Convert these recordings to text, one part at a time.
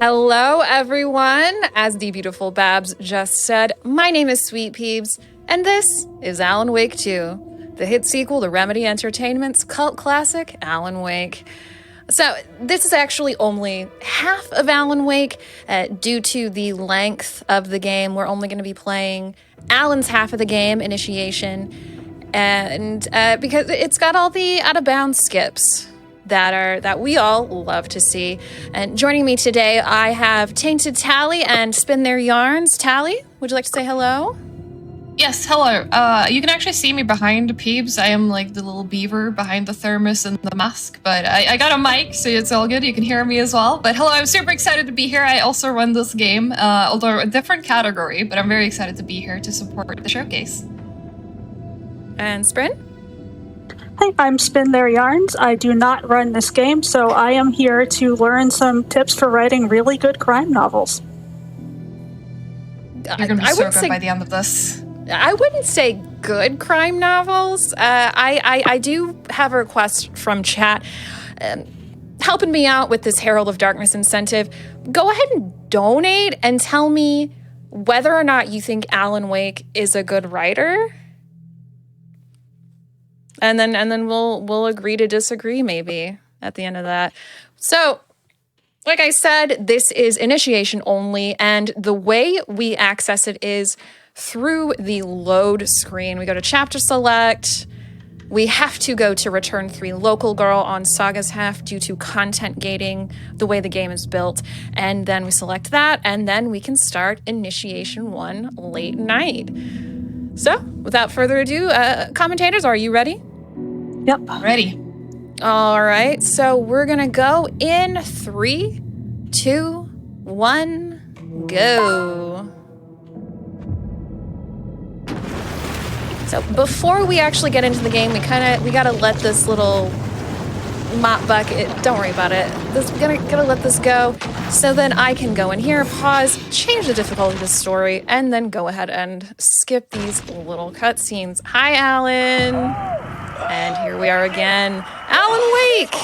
Hello, everyone. As the beautiful Babs just said, my name is SweetPeebs, and this is Alan Wake 2, the hit sequel to Remedy Entertainment's cult classic, Alan Wake. So this is actually only half of Alan Wake. Due to the length of the game, we're only going to be playing Alan's half of the game, Initiation, and because it's got all the out-of-bounds skips that we all love to see. And joining me today, I have taintedtali and spintheiryarns. Tali, would you like to say hello? Yes, hello. You can actually see me behind Peebs. I am like the little beaver behind the thermos and the mask, but I got a mic, so it's all good. You can hear me as well. But hello, I'm super excited to be here. I also run this game, although a different category, but I'm very excited to be here to support the showcase. And Sprin? Hi, I'm spintheiryarns. I do not run this game, so I am here to learn some tips for writing really good crime novels. You're going to be so good by the end of this. I wouldn't say good crime novels. I do have a request from chat helping me out with this Herald of Darkness incentive. Go ahead and donate and tell me whether or not you think Alan Wake is a good writer. And then we'll agree to disagree maybe at the end of that. So, like I said, this is initiation only, and the way we access it is through the load screen. We go to chapter select. We have to go to return 3 local girl on Saga's half due to content gating, the way the game is built. And then we select that, and then we can start initiation 1 late night. So, without further ado, commentators, are you ready? Yep. Ready. All right, so we're gonna go in 3, 2, 1, go. So before we actually get into the game, we gotta let this little mop bucket, don't worry about it. Gotta let this go, so then I can go in here, pause, change the difficulty of the story, and then go ahead and skip these little cutscenes. Hi, Alan. And here we are again. Alan Wake!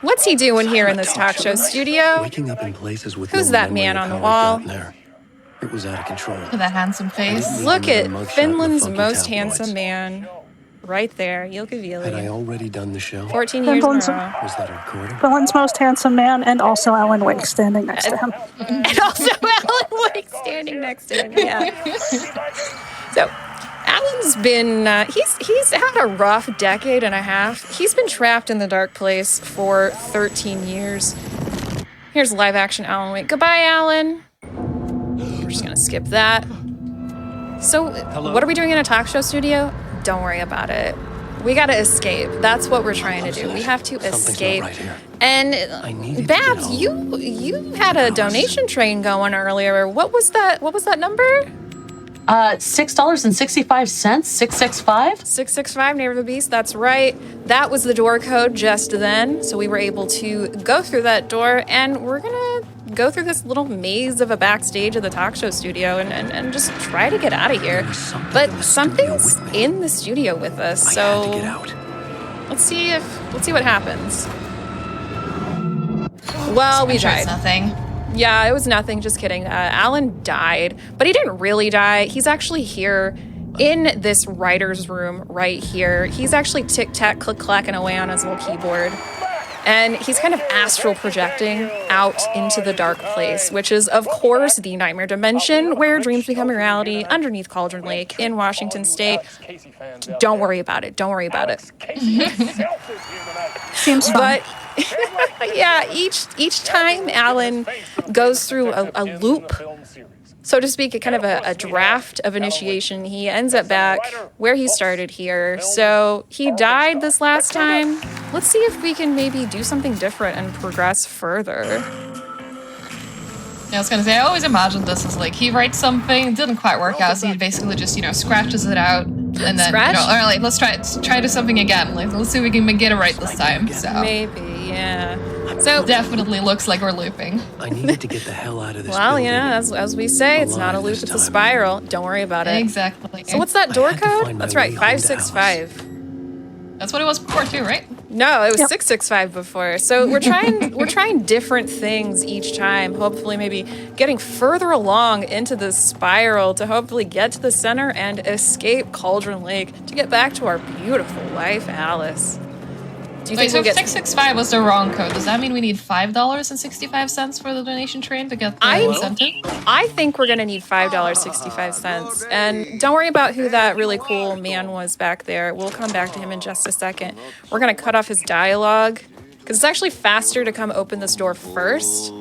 What's he doing here in this talk show studio? Waking up in places with Who's that man on the wall? It was out of control. Look at that handsome face. Look at Finland's most handsome man. Right there, Ilkavili. Had I already done the show? 14 years in a row. Was that a recording? Finland's most handsome man, and also Alan Wake standing next to him. And also Alan Wake standing next to him, yeah. So, Alan's been, he's had a rough decade and a half. He's been trapped in the dark place for 13 years. Here's live action Alan Wake. Goodbye, Alan. We're just gonna skip that. So, What are we doing in a talk show studio? Don't worry about it. We gotta escape. That's what we're trying to do. We have to escape. Right here. And Babs, you had a donation train going earlier. What was that number? $6.65, 665. 665, Neighbor of the Beast, that's right. That was the door code just then, so we were able to go through that door, and we're gonna go through this little maze of a backstage of the talk show studio and just try to get out of here. But something's in the studio with us, so let's see what happens. Well, we died. It's nothing. Yeah, it was nothing. Just kidding. Alan died, but he didn't really die. He's actually here in this writer's room right here. He's actually tic-tac, click-clacking away on his little keyboard. And he's kind of astral projecting out into the dark place, which is, of course, the nightmare dimension where dreams become a reality underneath Cauldron Lake in Washington State. Don't worry about it. Don't worry about it. Seems fun. But yeah, each time Alan goes through a loop, so to speak, a kind of a draft of initiation, he ends up back where he started here. So he died this last time. Let's see if we can maybe do something different and progress further. Yeah, I was gonna say, I always imagined this as like, he writes something, it didn't quite work out, so he basically just, scratches it out, and then, all right, let's try do something again. Like, let's see if we can get it right this time, so. Maybe, yeah. So definitely looks like we're looping. I needed to get the hell out of this well, building. as we say, it's not a loop, it's a spiral. Don't worry about it. Exactly. So what's that door I had to code? find my That's right, way home to 565. That's what it was before too, right? No, it was Yep. 665 before. So we're trying different things each time. Hopefully, maybe getting further along into the spiral to hopefully get to the center and escape Cauldron Lake to get back to our beautiful wife, Alice. Do you Wait, think so we'll if get? 665 was the wrong code, does that mean we need $5.65 for the donation train to get the incentive? I think we're gonna need $5.65. And don't worry about who that really cool man was back there. We'll come back to him in just a second. We're gonna cut off his dialogue because it's actually faster to come open this door first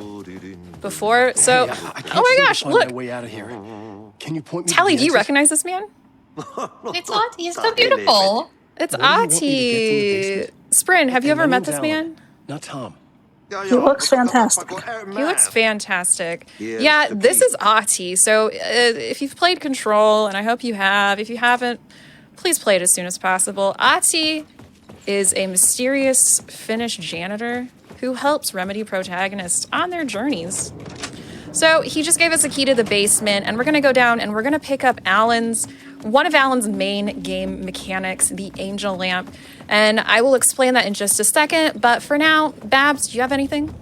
before. So, I can't oh my seem to gosh, find look, my way out of here. Can you point me? Tally, to do the you exit? recognize this man? It's not. He's so beautiful. It's Where do you want me to get to the Ati. basement? Sprin, have you Hey, ever my met name's this Alan, man? Not Tom. He looks fantastic. He looks fantastic. Yeah, this is Ati. So if you've played Control, and I hope you have, if you haven't, please play it as soon as possible. Ati is a mysterious Finnish janitor who helps Remedy protagonists on their journeys. So he just gave us a key to the basement, and we're gonna go down and we're gonna pick up one of Alan's main game mechanics, the Angel Lamp. And I will explain that in just a second, but for now, Babs, do you have anything?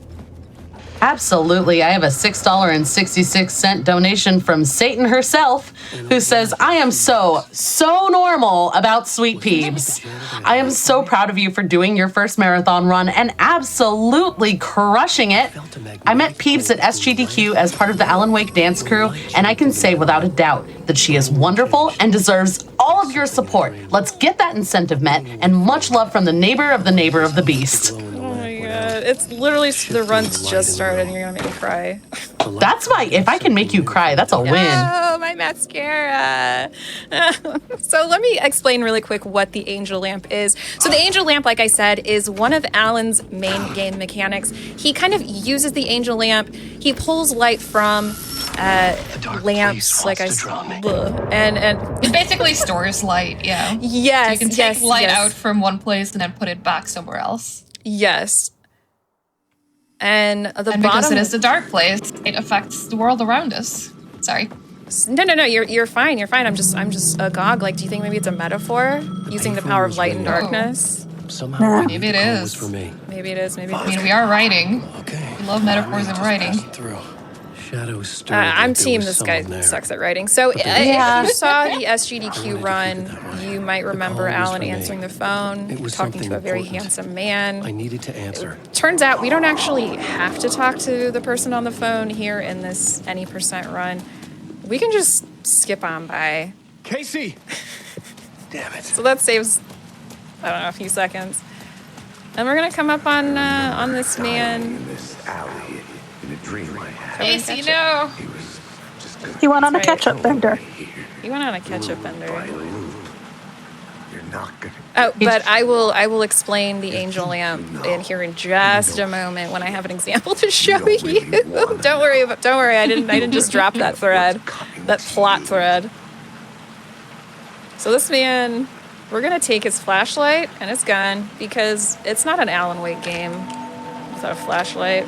Absolutely. I have a $6.66 donation from Satan herself, who says, I am so normal about SweetPeebs. I am so proud of you for doing your first marathon run and absolutely crushing it. I met Peebs at SGDQ as part of the Alan Wake dance crew, and I can say without a doubt that she is wonderful and deserves all of your support. Let's get that incentive met, and much love from the neighbor of the neighbor of the beast. Oh my god, it's literally the run's just started and you're gonna make me cry. That's if I can make you cry, that's a win. Oh, my mascara. So let me explain really quick what the Angel Lamp is. So the Angel Lamp, like I said, is one of Alan's main game mechanics. He kind of uses the Angel Lamp. He pulls light from lamps, like I said, and It basically stores light, yeah. yes, So you can take yes, light yes. out from one place and then put it back somewhere else. Yes. And the And bottom. because it is the dark place, it affects the world around us. Sorry. No. You're fine. You're fine. I'm just agog. Like, do you think maybe it's a metaphor using the power of light and darkness? Somehow, Maybe it it is. was for me. Maybe it is. Maybe it I is. mean, we are writing. Okay. We love metaphors in Just writing. passing through. Shadows stirred. I'm like there team was this guy someone there. sucks at writing. So Yeah. if you saw the SGDQ run, you might remember call was Alan for me. answering the phone, It was talking to something a very important. handsome I man. needed to answer. Turns out we don't actually have to talk to the person on the phone here in this any percent run. We can just skip on by. Casey! Damn it. So that saves, I don't know, a few seconds. And we're gonna come up on this man. In this alley, in a dream I had. Casey, no. He was just gonna He went on a Right. ketchup bender. He went on a ketchup bender. You're not gonna. Oh, but I will explain the Angel Lamp in here in just a moment when I have an example to show you. Don't worry. I didn't just drop that thread, that plot thread. So this man, we're gonna take his flashlight and his gun because it's not an Alan Wake game without a flashlight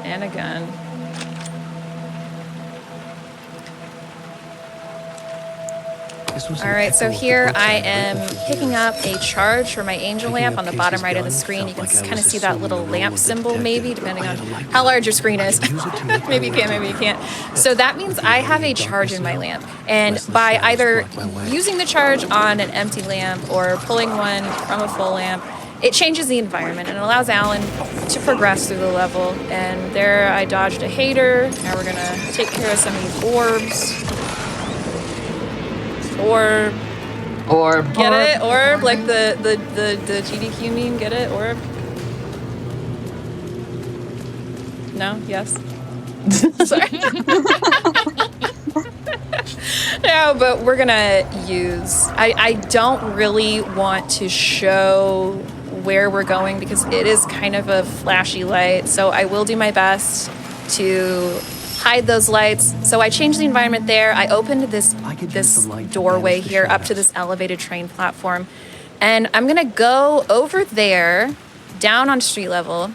and a gun. All right, so here I am picking up a charge for my Angel Lamp on the bottom right of the screen. You can kind of see that little lamp symbol, maybe, depending on how large your screen is. Maybe you can, maybe you can't. So that means I have a charge in my lamp. And by either using the charge on an empty lamp or pulling one from a full lamp, it changes the environment and allows Alan to progress through the level. And there I dodged a hater. Now we're gonna take care of some of these orbs. Orb. Get it? Orb, like the GDQ meme, get it? Orb? No? Yes? Sorry. No, but we're gonna use... I don't really want to show where we're going because it is kind of a flashy light, so I will do my best to hide those lights. So I changed the environment there. I opened this doorway here up to this elevated train platform. And I'm gonna go over there, down on street level,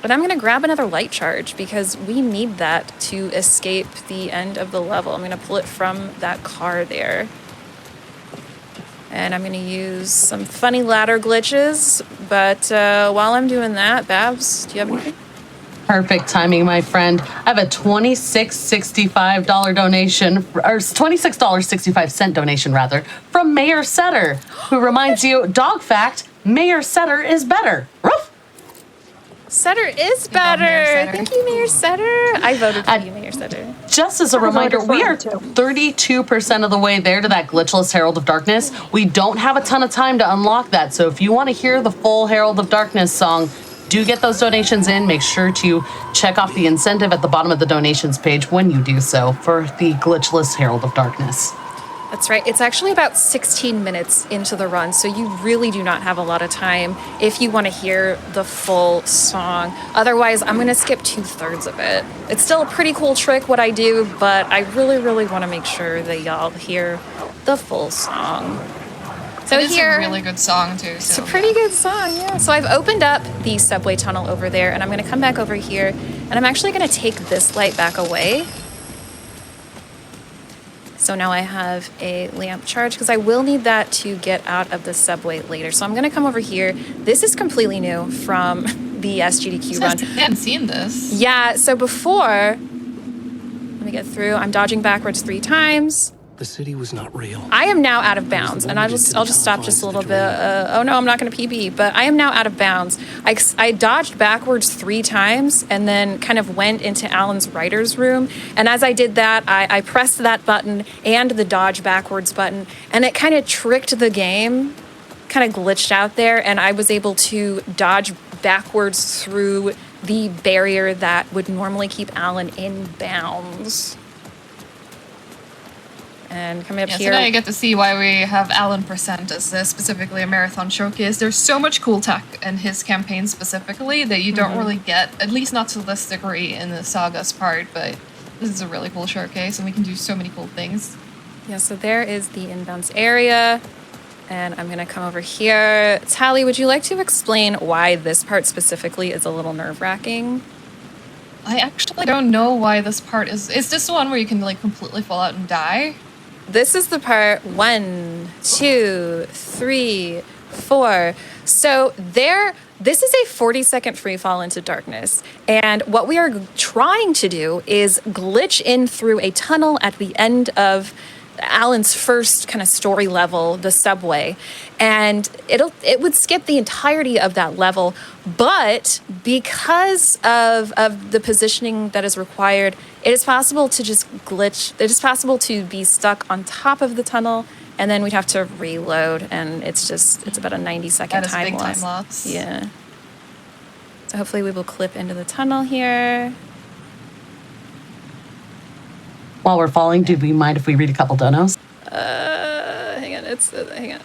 but I'm gonna grab another light charge because we need that to escape the end of the level. I'm gonna pull it from that car there. And I'm going to use some funny ladder glitches. But while I'm doing that, Babs, do you have anything? Perfect timing, my friend. I have a $26.65 donation, or $26.65 donation, rather, from Mayor Setter, who reminds you, dog fact, Mayor Setter is better. Ruff! Setter is love Mayor better. Setter. Thank you, Mayor Setter. I voted for you, Mayor Setter. Just as a reminder, we are 32% of the way there to that glitchless Herald of Darkness. We don't have a ton of time to unlock that, so if you want to hear the full Herald of Darkness song, do get those donations in. Make sure to check off the incentive at the bottom of the donations page when you do so for the glitchless Herald of Darkness. That's right. It's actually about 16 minutes into the run, so you really do not have a lot of time if you want to hear the full song. Otherwise, I'm going to skip 2/3 of it. It's still a pretty cool trick what I do, but I really, really want to make sure that y'all hear the full song. So It is here, a really good song too. it's a pretty good song, yeah. So I've opened up the subway tunnel over there, and I'm going to come back over here, and I'm actually going to take this light back away. So now I have a lamp charge because I will need that to get out of the subway later. So I'm going to come over here. This is completely new from the SGDQ run. I hadn't seen this. Yeah, so before, let me get through. I'm dodging backwards 3 times. The city was not real. I am now out of bounds, and I'll just stop just a little bit. Oh no, I'm not going to PB, but I am now out of bounds. I dodged backwards 3 times and then kind of went into Alan's writer's room. And as I did that, I pressed that button and the dodge backwards button, and it kind of tricked the game, kind of glitched out there, and I was able to dodge backwards through the barrier that would normally keep Alan in bounds. And coming up Yeah, here. so now you get to see why we have Alan present as specifically a marathon showcase. There's so much cool tech in his campaign specifically that you don't really get, at least not to this degree in the Saga's part, but this is a really cool showcase and we can do so many cool things. Yeah, so there is the inbounds area, and I'm gonna come over here. Tali, would you like to explain why this part specifically is a little nerve-wracking? I actually don't know why this part is this the one where you can like completely fall out and die? This is the part 1, 2, 3, 4. So this is a 40-second free fall into darkness. And what we are trying to do is glitch in through a tunnel at the end of Alan's first kind of story level, the subway, and it would skip the entirety of that level, but because of the positioning that is required, it is possible to just glitch. It is possible to be stuck on top of the tunnel, and then we'd have to reload, and it's about a 90-second That is time big loss. time loss. Yeah. So hopefully we will clip into the tunnel here. While we're falling, do we mind if we read a couple donos? Hang on. Hang on.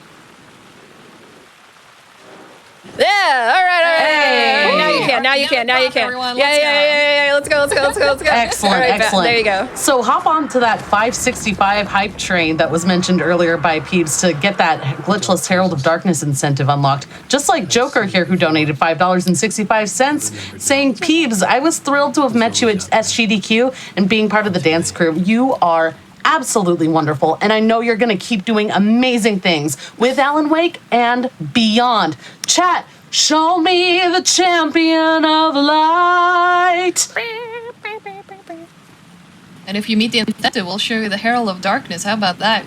Yeah, all right. Hey! Now you can. Everyone, Yeah. Let's go. Excellent, All right, excellent. There you go. So hop on to that 565 hype train that was mentioned earlier by Peebs to get that glitchless Herald of Darkness incentive unlocked. Just like Joker here, who donated $5.65, saying, Peebs, I was thrilled to have met you at SGDQ and being part of the dance crew. You are absolutely wonderful, and I know you're going to keep doing amazing things with Alan Wake and beyond. Chat, show me the champion of light. And if you meet the incentive, we'll show you the Herald of Darkness. How about that?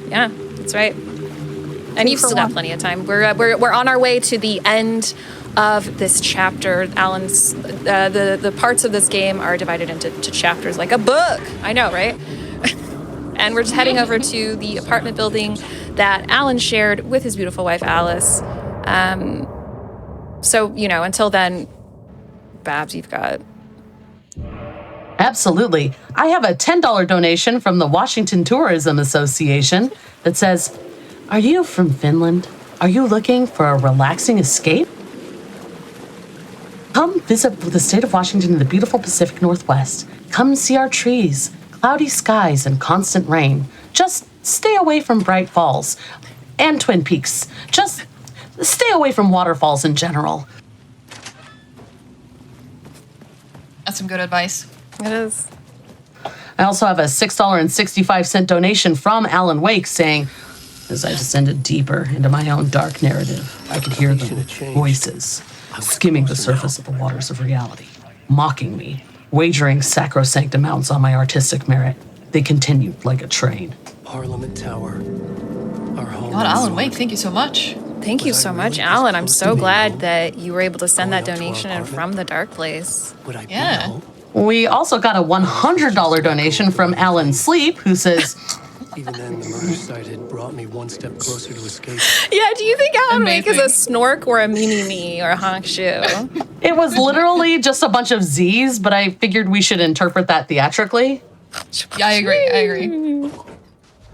Yeah, that's right. And you've still got plenty of time. We're on our way to the end of this chapter. Alan's the parts of this game are divided into chapters like a book. I know, right? And we're just heading over to the apartment building that Alan shared with his beautiful wife Alice. So until then, Babs, you've got. Absolutely. I have a $10 donation from the Washington Tourism Association that says, are you from Finland? Are you looking for a relaxing escape? Come visit the state of Washington in the beautiful Pacific Northwest. Come see our trees, cloudy skies, and constant rain. Just stay away from Bright Falls and Twin Peaks. Just stay away from waterfalls in general. That's some good advice. It is. I also have a $6.65 donation from Alan Wake saying, As I descended deeper into my own dark narrative, I could hear them, voices, skimming the surface of the waters of reality, mocking me, wagering sacrosanct amounts on my artistic merit. They continued like a train. Parliament Tower. Our home. God, Alan Wake, thank you so much. Thank you so much, Alan. I'm so glad that you were able to send that donation in from the dark place. Would I be Yeah. home? We also got a $100 donation from Alan Sleep, who says, Even then, the murder site had brought me one step closer to escape. Yeah, do you think Alan Wake is a Amazing. snork or a me or a honk shoe? it was literally just a bunch of Z's, but I figured we should interpret that theatrically. Yeah, I agree.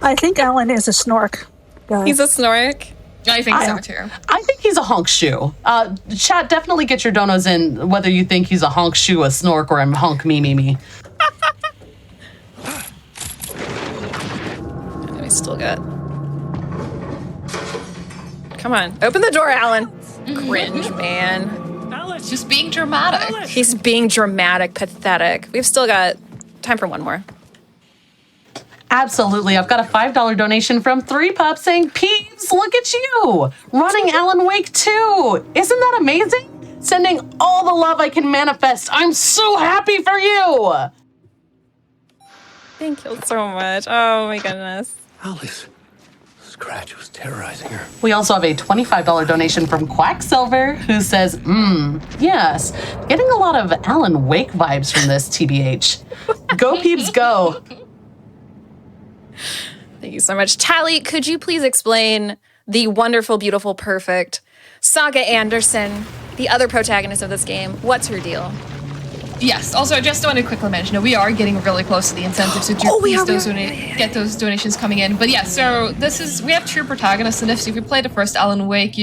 I think Alan is a snork. Guys. He's a snork. I think so too. I think he's a honk shoe. Chat, definitely get your donos in whether you think he's a honk shoe, a snork, or a honk me. We still got. Come on, open the door, Alan. Cringe, man. Just being dramatic. He's being dramatic, pathetic. We've still got time for one more. Absolutely. I've got a $5 donation from 3Pup saying, Peeves, look at you, running Alan Wake 2. Isn't that amazing? Sending all the love I can manifest. I'm so happy for you. Thank you so much. Oh my goodness. Alice. Scratch was terrorizing her. We also have a $25 donation from Quacksilver, who says, yes, getting a lot of Alan Wake vibes from this, TBH. Go, Peeps, go. Thank you so much. Tally, could you please explain the wonderful, beautiful, perfect Saga Anderson, the other protagonist of this game? What's her deal? Yes. Also, I just wanted to quickly mention that we are getting really close to the incentive, so do please get those donations coming in. But yeah, so we have two protagonists in this. So if you played the first Alan Wake,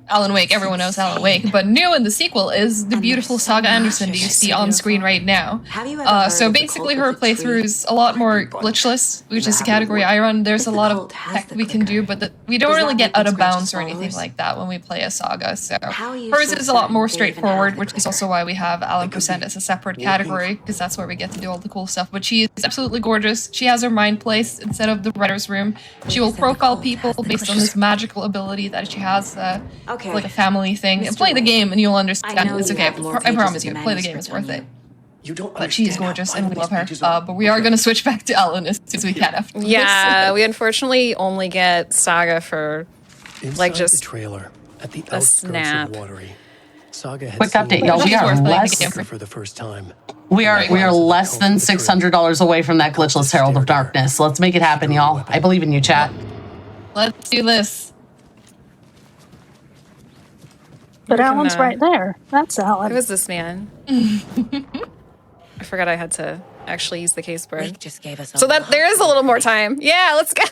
Alan Wake, everyone knows Alan Wake. But new in the sequel is the beautiful Saga Anderson that you see on screen right now. So basically, her playthrough is a lot more glitchless, which is the category I run. There's a lot of tech we can do, but we don't really get out of bounds or anything like that when we play a Saga. So hers is a lot more straightforward, which is also why we have Alan Percent as a separate category, because that's where we get to do all the cool stuff. But she is absolutely gorgeous. She has her mind placed instead of the writer's room. She will profile people based on this magical ability that she has, like a family thing. And play the game and you'll understand. It's okay. I promise you, play the game. It's worth it. You don't But she is gorgeous and we love her. But we are going to switch back to Ellen as soon as we can after Yeah, we unfortunately only get Saga for Inside just the trailer at the a outskirts snap. of Watery. Saga had Quick seen update, the y'all. We It's are worth playing the less. game. for the first time. We are less than $600 away from that glitchless Herald of Darkness. Let's make it happen, y'all. I believe in you, chat. Let's do this. But Alan's can, right there. That's Alan. Who is this man? I forgot I had to actually use the case board. Wake just gave us So that there is a little more time. Yeah, let's go.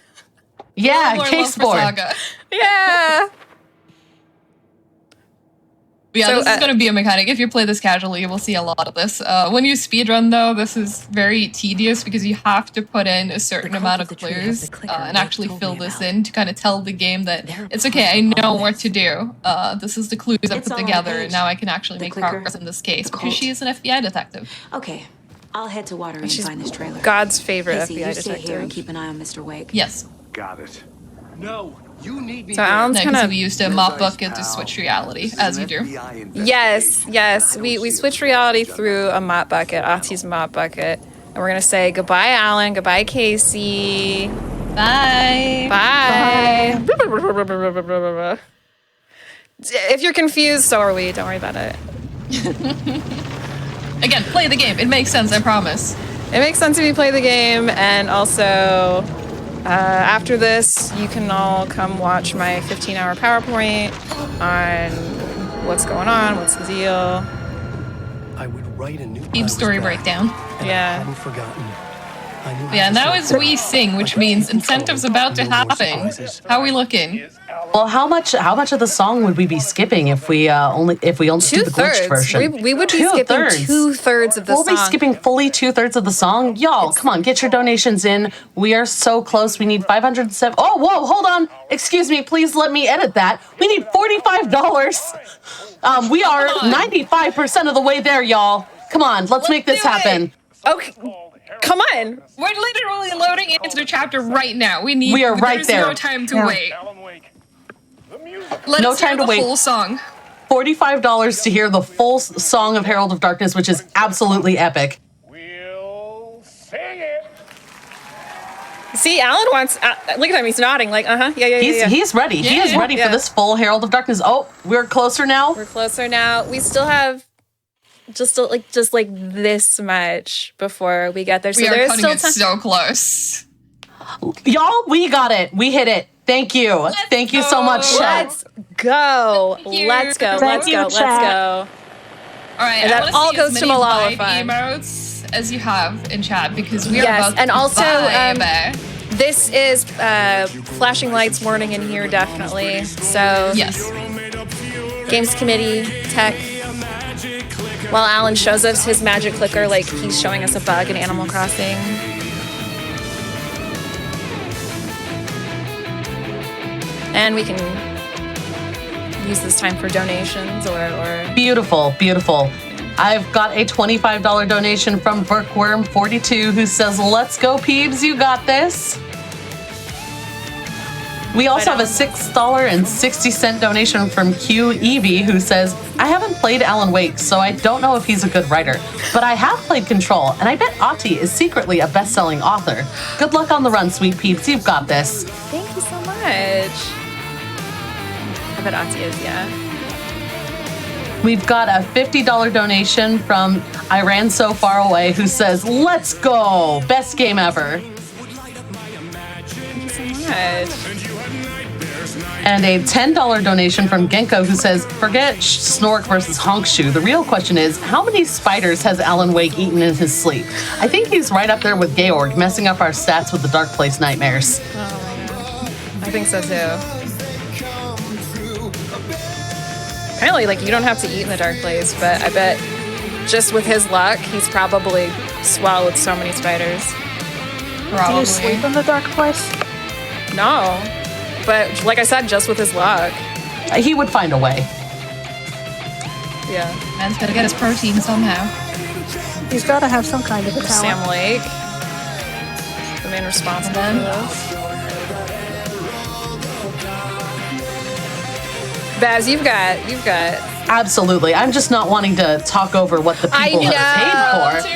Yeah, More case love for board. Saga. Yeah. Yeah, So, this is going to be a mechanic. If you play this casually, you will see a lot of this. When you speedrun, though, this is very tedious because you have to put in a certain The amount cult of of the tree has clues the clicker and Nick actually told fill me this about. in to kind of tell the game that They're it's okay, I know all what there. to do. This is the clues I It's put all on the together, page. and now I can actually The make clicker, progress in this case the because cult. she is an FBI detective. Okay, I'll head to Watery and she's find this trailer. God's favorite Casey, FBI you stay here and detective. keep an eye on Mr. Wake. Yes. Got it. No, you need me. So Alan's No, kind because of we used a mop bucket to switch reality, as you do. yes. We switched reality through a mop bucket, Ati's mop bucket, and we're gonna say goodbye, Alan. Goodbye, Casey. Bye. Bye. If you're confused, so are we. Don't worry about it. Again, play the game. It makes sense, I promise. It makes sense if you play the game, and also after this, you can all come watch my 15-hour PowerPoint on what's going on, what's the deal. I would write a new Deep story breakdown. Yeah. I hadn't forgotten. I knew how Yeah, to now solve is we sing, which means incentives about to happen. How are we looking? Well, how much of the song would we be skipping if we only do the glitched version? We would be skipping 2/3 of the We'll song. be skipping fully 2/3 of the song. Y'all, come on, get your donations in. We are so close. We need 507. Oh, whoa, hold on. Excuse me. Please let me edit that. We need $45. We are 95% of the way there, y'all. Come on, let's make this do it. happen. Okay. Come on. We're literally loading into the chapter right now. We are right there's there. no time to wait. No Let's time hear to the wait. whole song. $45 to hear the full song of Herald of Darkness, which is absolutely epic. We'll sing it. See, Alan wants. Look at him. He's nodding. Like, yeah. He's ready. He is ready for Yeah. this full Herald of Darkness. Oh, we're closer now. We're closer now. We still have just like this much before we get there. So We are there's cutting still it time. so close. Y'all, we got it. We hit it. Thank you. Thank you so much, chat. Let's go. Thank you. Let's go. Thank Let's you, go. Let's chat. go. All right, And I that wanna all see goes as to many Malala vibe Fund. emotes as you have in chat because we are Yes, about to and also, vibe. This is flashing lights warning in here, definitely. So, Yes. Games Committee, Tech. While Alan shows us his magic clicker, like he's showing us a bug in Animal Crossing. And we can use this time for donations or Beautiful, beautiful. I've got a $25 donation from Bookworm42 who says, "Let's go, Peebs, you got this." We also have a $6.60 donation from QEV who says, "I haven't played Alan Wake, so I don't know if he's a good writer, but I have played Control, and I bet Ati is secretly a best-selling author. Good luck on the run, Sweet Peeps. You've got this." thank you so much. I bet Ati is, yeah. We've got a $50 donation from I Ran So Far Away who says, "Let's go! Best game ever." Thank you so much. And a $10 donation from Genko who says, "Forget Snork versus Honkshoe. The real question is, how many spiders has Alan Wake eaten in his sleep? I think he's right up there with Georg, messing up our stats with the Dark Place nightmares." I think so too. Apparently, like, you don't have to eat in the dark place, but I bet just with his luck, he's probably swallowed so many spiders. Do Probably. you sleep in the dark place? No. But like I said, just with his luck. He would find a way. Yeah. Man's gotta get his protein somehow. He's got to have some kind of a talent. Sam Lake, the man responsible for this. Baz, you've got. Absolutely. I'm just not wanting to talk over what the people have paid for.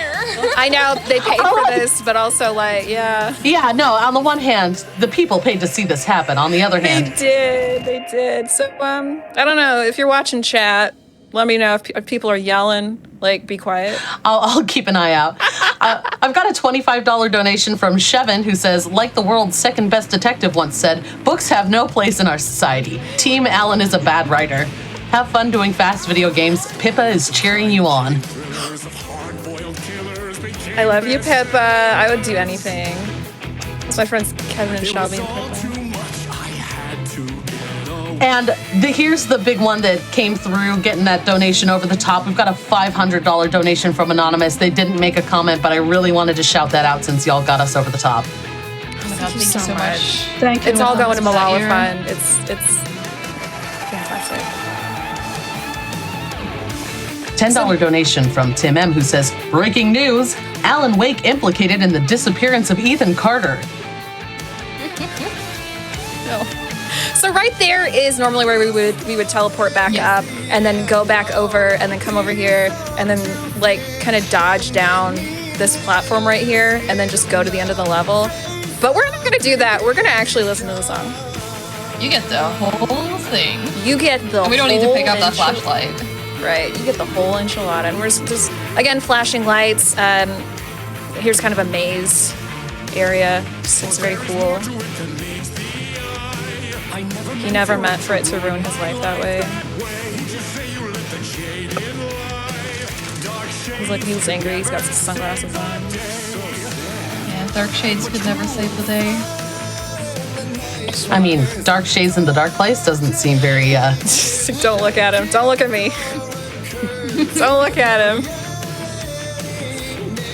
I know they paid for this, but also like, yeah. Yeah, no, on the one hand, the people paid to see this happen. On the other hand, They did. So, I don't know if you're watching chat. Let me know if people are yelling. Like, be quiet. I'll keep an eye out. I've got a $25 donation from Shevin who says, "Like the world's second best detective once said, books have no place in our society. Team Alan is a bad writer. Have fun doing fast video games. Pippa is cheering you on." I love you, Pippa. I would do anything. It's my friends Kevin and Shelby and Pippa. And here's the big one that came through, getting that donation over the top. We've got a $500 donation from Anonymous. They didn't make a comment, but I really wanted to shout that out since y'all got us over the top. Oh my God, thank you so much. Thank you. It's all going to Malala Malala here. Fund. It's fantastic. $10 donation from Tim M who says, "Breaking news, Alan Wake implicated in the disappearance of Ethan Carter." So right there is normally where we would teleport back up and then go back over and then come over here and then like kind of dodge down this platform right here and then just go to the end of the level. But we're not going to do that. We're going to actually listen to the song. You get the whole thing. You get the We don't need to whole pick up that enchilada. flashlight. Right, you get the whole enchilada. And we're just again, flashing lights. Here's kind of a maze area. It's very cool. He never meant for it to ruin his life that way. He was angry. He's got his sunglasses on. Yeah, dark shades could never save the day. I mean, dark shades in the dark place doesn't seem very, Don't look at him. Don't look at me. Don't look at him.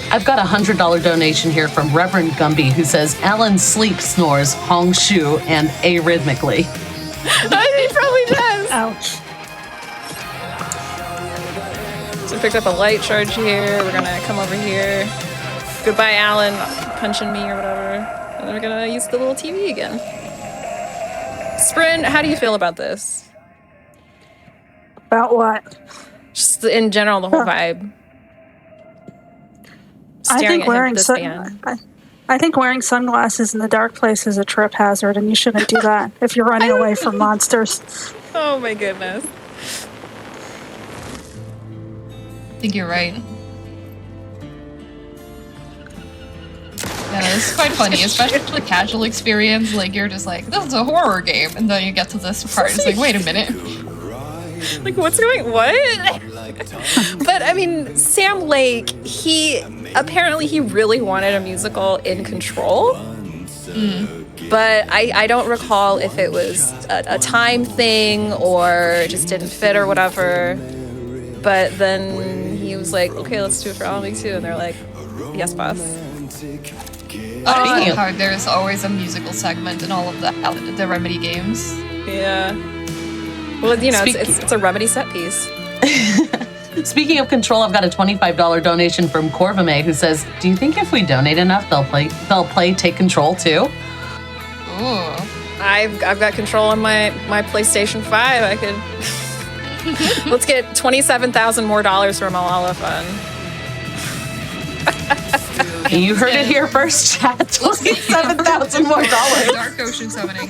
I've got a $100 donation here from Reverend Gumby who says, "Alan sleep snores, Hong Shu, and arrhythmically." He probably does. Ouch. So we picked up a light charge here. We're gonna come over here. Goodbye, Alan, punching me or whatever. And we're gonna use the little TV again. Sprint, how do you feel about this? About what? Just in general, the whole vibe. I Staring think at wearing this band. I think wearing sunglasses in the dark place is a trip hazard, and you shouldn't do that if you're running away from monsters. Oh my goodness. I think you're right. Yeah, it's quite funny, especially casual experience. Like, you're just like, this is a horror game. And then you get to this part, it's like, wait a minute. Like, what's going, what? But, I mean, Sam Lake, he really wanted a musical in Control. But I don't recall if it was a time thing or it just didn't fit or whatever. But then he was like, okay, let's do it for Alan Wake 2. And they're like, yes, boss. How there's always a musical segment in all of the Remedy games. Yeah. Well, you know, it's a Remedy set piece. Speaking of Control, I've got a $25 donation from Corvame who says, "Do you think if we donate enough, they'll play Take Control too?" Ooh. I've got Control on my PlayStation 5. I could. Let's get 27,000 more dollars from Malala Fund. You heard it here first, chat. 27,000 more dollars. Dark Ocean summoning.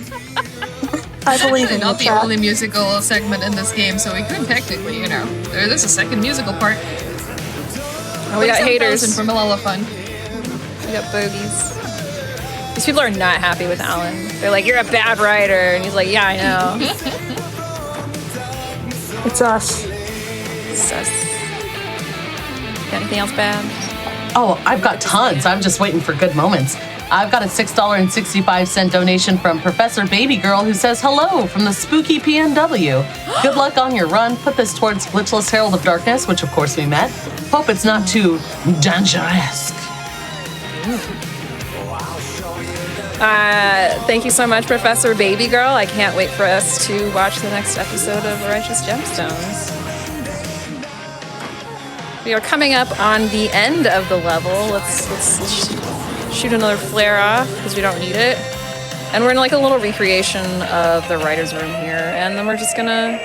I believe in Not the the chat. only musical segment in this game, so we could technically, you know, there's a second musical part. Oh, we got haters. From Malala Fund. We got bogeys. These people are not happy with Alan. They're like, "You're a bad writer," and he's like, "Yeah, I know." It's us. Sus. Got anything else bad? Oh, I've got tons. I'm just waiting for good moments. I've got a $6.65 donation from Professor Baby Girl who says, "Hello from the spooky PNW. Good luck on your run. Put this towards Glitchless Herald of Darkness," which of course we met. "Hope it's not too dangerous." Thank you so much, Professor Baby Girl. I can't wait for us to watch the next episode of Righteous Gemstones. We are coming up on the end of the level. Let's shoot another flare off because we don't need it. And we're in like a little recreation of the writer's room here. And then we're just gonna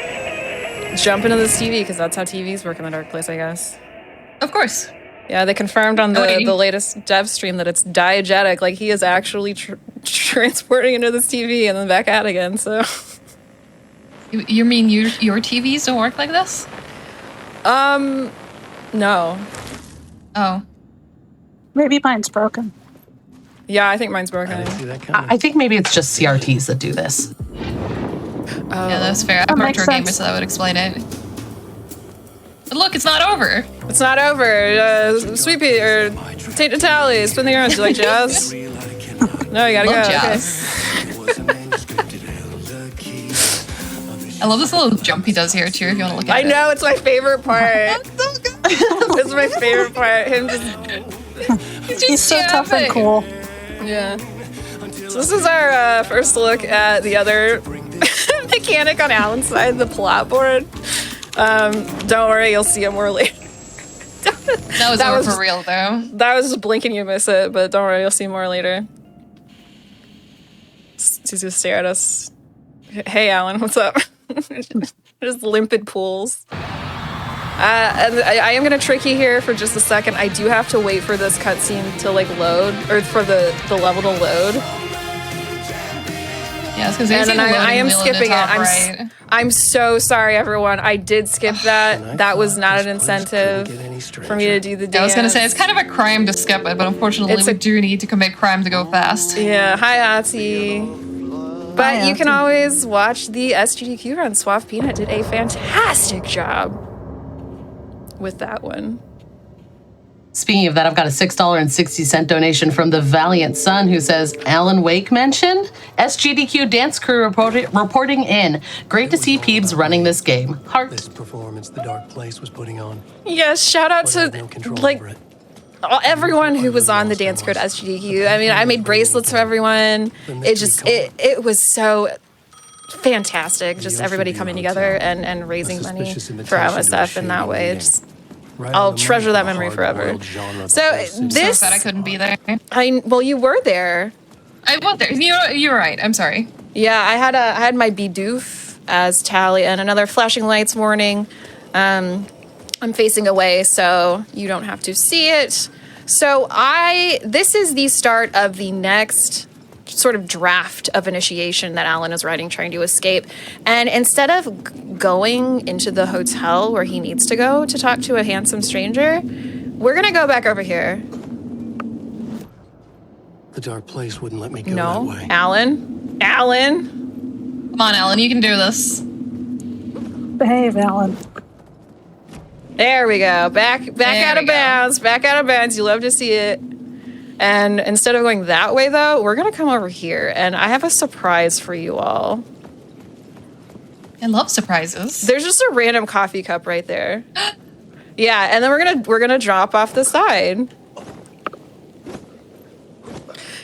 jump into this TV because that's how TVs work in the dark place, I guess. Of course. Yeah, they confirmed on the latest dev stream that it's diegetic. Like, he is actually transporting into this TV and then back out again, so... You mean your TVs don't work like this? No. Oh. Maybe mine's broken. Yeah, I think mine's I broken. didn't see that coming. I think maybe it's just CRTs that do this. Yeah, that's fair. I'm a makes retro gamer, sense. so that would explain it. But look, it's not over. It's not over. SweetPeebs, or taintedtali, spintheiryarns. You like jazz? No, you gotta Love go. jazz. I love this little jump he does here too, if you want to look at I it. know, it's my favorite part. It's my favorite part. Him just... He's so tough and cool. Yeah. So this is our first look at the other mechanic on Alan's side, the plot board. Don't worry, you'll see it more later. That was for real though. That was just blinking, you miss it, but don't worry, you'll see more later. He's gonna stare at us. Hey, Alan, what's up? Just limpid pools. And I am gonna trick you here for just a second. I do have to wait for this cutscene to like load, or for the level to load. Yeah, it's because And I am skipping it. Right. I'm so sorry, everyone. I did skip that. That was not an incentive for me to do the dance. I was gonna say it's kind of a crime to skip it, but unfortunately we do need to commit crime to go fast. Yeah, hi Ati. But you can always watch the SGDQ run. Swaff Peanut did a fantastic job with that one. Speaking of that, I've got a $6.60 donation from the Valiant Son who says, "Alan Wake mention? SGDQ dance crew reporting in. Great to see Peebs running this game. Heart." This performance the Dark Place was putting on. Yes, shout out But I had to no control like over it. everyone who was on the dance crew at SGDQ. I mean, I made bracelets for everyone. It was so fantastic. Just everybody coming together and raising money for MSF in that way. Just I'll treasure that memory forever. So this, So sad I couldn't be there. well, you were there. I went there. You're right. I'm sorry. Yeah, I had my Bidoof as Tally and another flashing lights warning. I'm facing away, so you don't have to see it. So this is the start of the next sort of draft of initiation that Alan is writing, trying to escape. And instead of going into the hotel where he needs to go to talk to a handsome stranger, we're gonna go back over here. The dark place wouldn't let me go No, that way. Alan. Come on, Alan. You can do this. Behave, Alan. There we go. Back out of bounds. Back out of bounds. You love to see it. And instead of going that way, though, we're gonna come over here, and I have a surprise for you all. I love surprises. There's just a random coffee cup right there. Yeah, and then we're gonna drop off the side.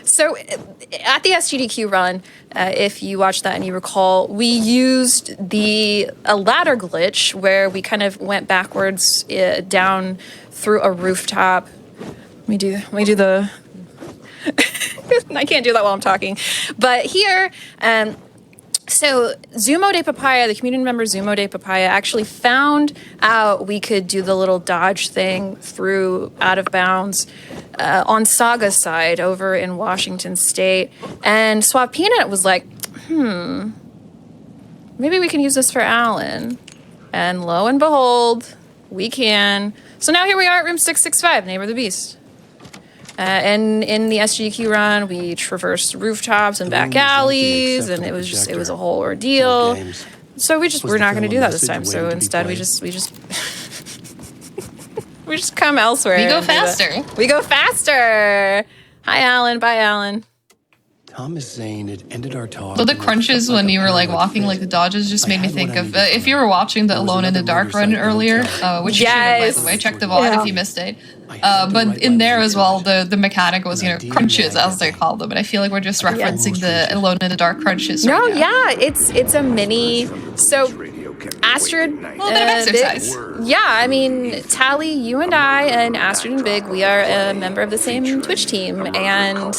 So at the SGDQ run, if you watched that and you recall, we used a ladder glitch where we kind of went backwards down through a rooftop. Let me do the. I can't do that while I'm talking, but here. So Zumo de Papaya, the community member Zumo de Papaya, actually found out we could do the little dodge thing through out of bounds on Saga's side over in Washington State. And Swap Peanut was like, maybe we can use this for Alan. And lo and behold, we can. So now here we are at room 665, Neighbor of the Beast. And in the SGQ run, we traversed rooftops and back alleys, and it was a whole ordeal. So we're not going to do that this time. So instead, we just come elsewhere. We go faster. We go faster. Hi, Alan. Bye, Alan. Thomas Zane had ended our talk. So the crunches when you were like walking like the dodges just made me think of if you were watching the Alone in the Dark run earlier, which you should have, by the way, check the VOD if you missed it. But in there as well, the mechanic was, crunches as they call them, and I feel like we're just referencing the Alone in the Dark crunches. No, right now. yeah, it's a mini. So Astrid, a little bit of exercise. Yeah, I mean, Tally, you and I, and Astrid and Big, we are a member of the same Twitch team, and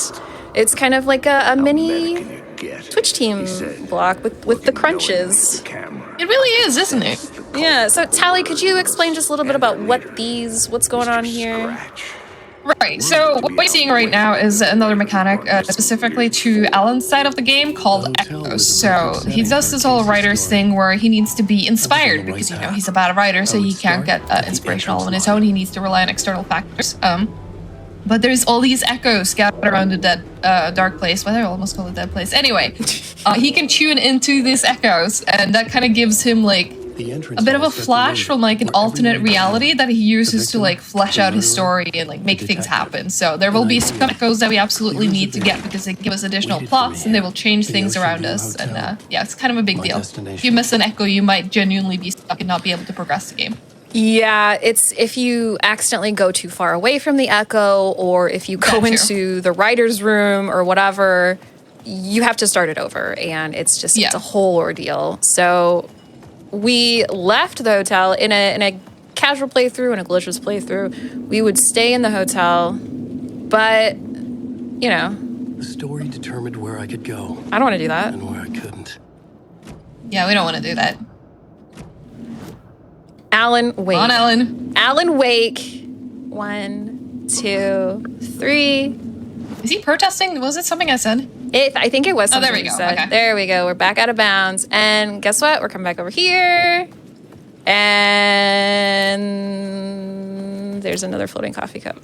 it's kind of like a mini Twitch team block with the crunches. It really is, isn't it? Yeah. So Tally, could you explain just a little bit about what's going on here? Right, so what we're seeing right now is another mechanic specifically to Alan's side of the game called Echoes. So he does this whole writer's thing where he needs to be inspired because, he's a bad writer, so he can't get inspiration all on his own. He needs to rely on external factors. But there's all these echoes scattered around the dead, dark place. Well, I almost call it dead place. Anyway, he can tune into these echoes, and that kind of gives him, like, a bit of a flash from, like, an alternate reality that he uses to, like, flesh out his story and, like, make things happen. So there will be some echoes that we absolutely need to get because they give us additional plots, and they will change things around us. And, yeah, it's kind of a big deal. If you miss an echo, you might genuinely be stuck and not be able to progress the game. Yeah, it's if you accidentally go too far away from the echo, or if you go into the writer's room or whatever, you have to start it over, and it's just it's a whole ordeal. So we left the hotel in a casual playthrough and a glitchless playthrough. We would stay in the hotel, but the story determined where I could go. I don't want to do that. And where I couldn't. Yeah, we don't want to do that. Alan, wake. Come on, Alan. Alan, wake. 1, 2, 3. Is he protesting? Was it something I said? I think it was something there we you go. said. Okay. There we go. We're back out of bounds. And guess what? We're coming back over here. And there's another floating coffee cup.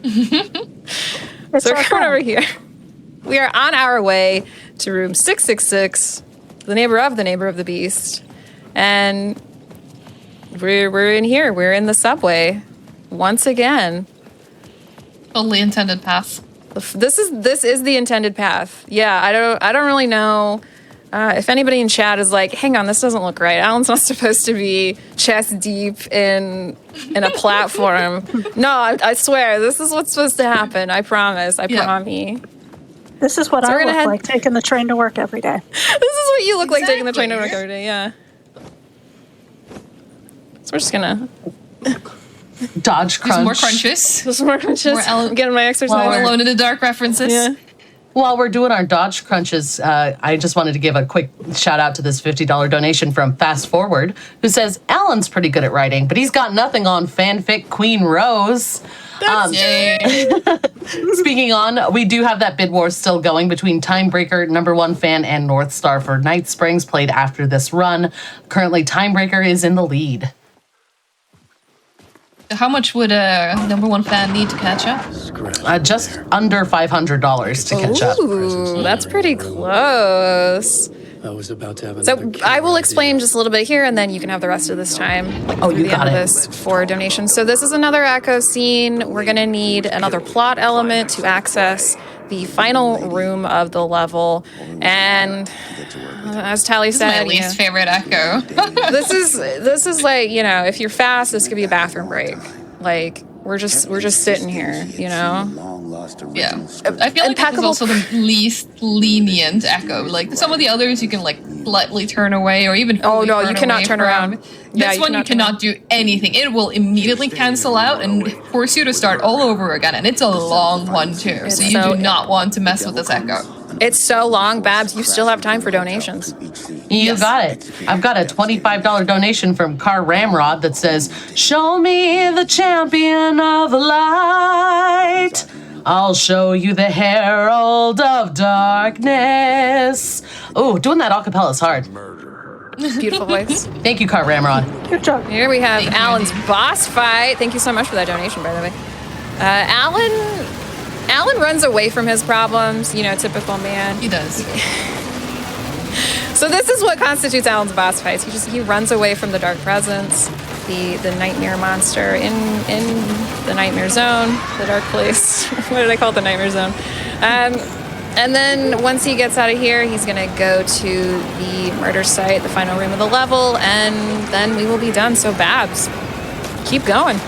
So we're coming over here. We are on our way to room 666, the neighbor of the beast. And we're in here. We're in the subway once again. Totally intended path. This is the intended path. Yeah, I don't really know if anybody in chat is like, hang on, this doesn't look right. Alan's not supposed to be chest deep in a platform. No, I swear, this is what's supposed to happen. I promise. I promise. This is what I look like taking the train to work every day. This is what you look like taking the train to work every day. Yeah. So we're just gonna. Dodge There's crunch. more crunches. Just more crunches. More Getting my exercise. More Alone in the Dark references. Yeah. While we're doing our Dodge crunches, I just wanted to give a quick shout out to this $50 donation from Fast Forward, who says, Alan's pretty good at writing, but he's got nothing on fanfic Queen Rose. Speaking on, we do have that bid war still going between Timebreaker, #1 fan, and North Star for Night Springs played after this run. Currently, Timebreaker is in the lead. How much would a #1 fan need to catch up? Just under $500 to catch up. Ooh, that's pretty close. I was about to have So another I will killer explain idea. just a little bit here, and then you can have the rest of this time. Oh, through you the got end it. of this for donations. So this is another echo scene. We're gonna need another plot element to access the final room of the level, and as Tally This is my said, least favorite echo. this is like, if you're fast, this could be a bathroom break. Like we're just sitting here, Yeah. I feel like this is also the least lenient echo. Like some of the others you can like slightly turn away or even Oh, fully no, you cannot away turn from. around. Yeah, This you one you cannot do anything. It will immediately cancel out and force you to start all over again. And it's a long one too. So you so- do not want to mess with this echo. It's so long, Babs. You still have time for donations. You got it. I've got a $25 donation from Car Ramrod that says, show me the champion of light. I'll show you the herald of darkness. Oh, doing that a cappella is hard. Beautiful voice. Thank you, Car Ramrod. Good job. Here we have Thank you, Alan's Andy. boss fight. Thank you so much for that donation, by the way. Alan runs away from his problems. Typical man. He does. So this is what constitutes Alan's boss fights. He runs away from the dark presence, the nightmare monster in the nightmare zone, the dark place. What did I call it? The nightmare zone. And then once he gets out of here, he's gonna go to the murder site, the final room of the level, and then we will be done. So Babs, keep going.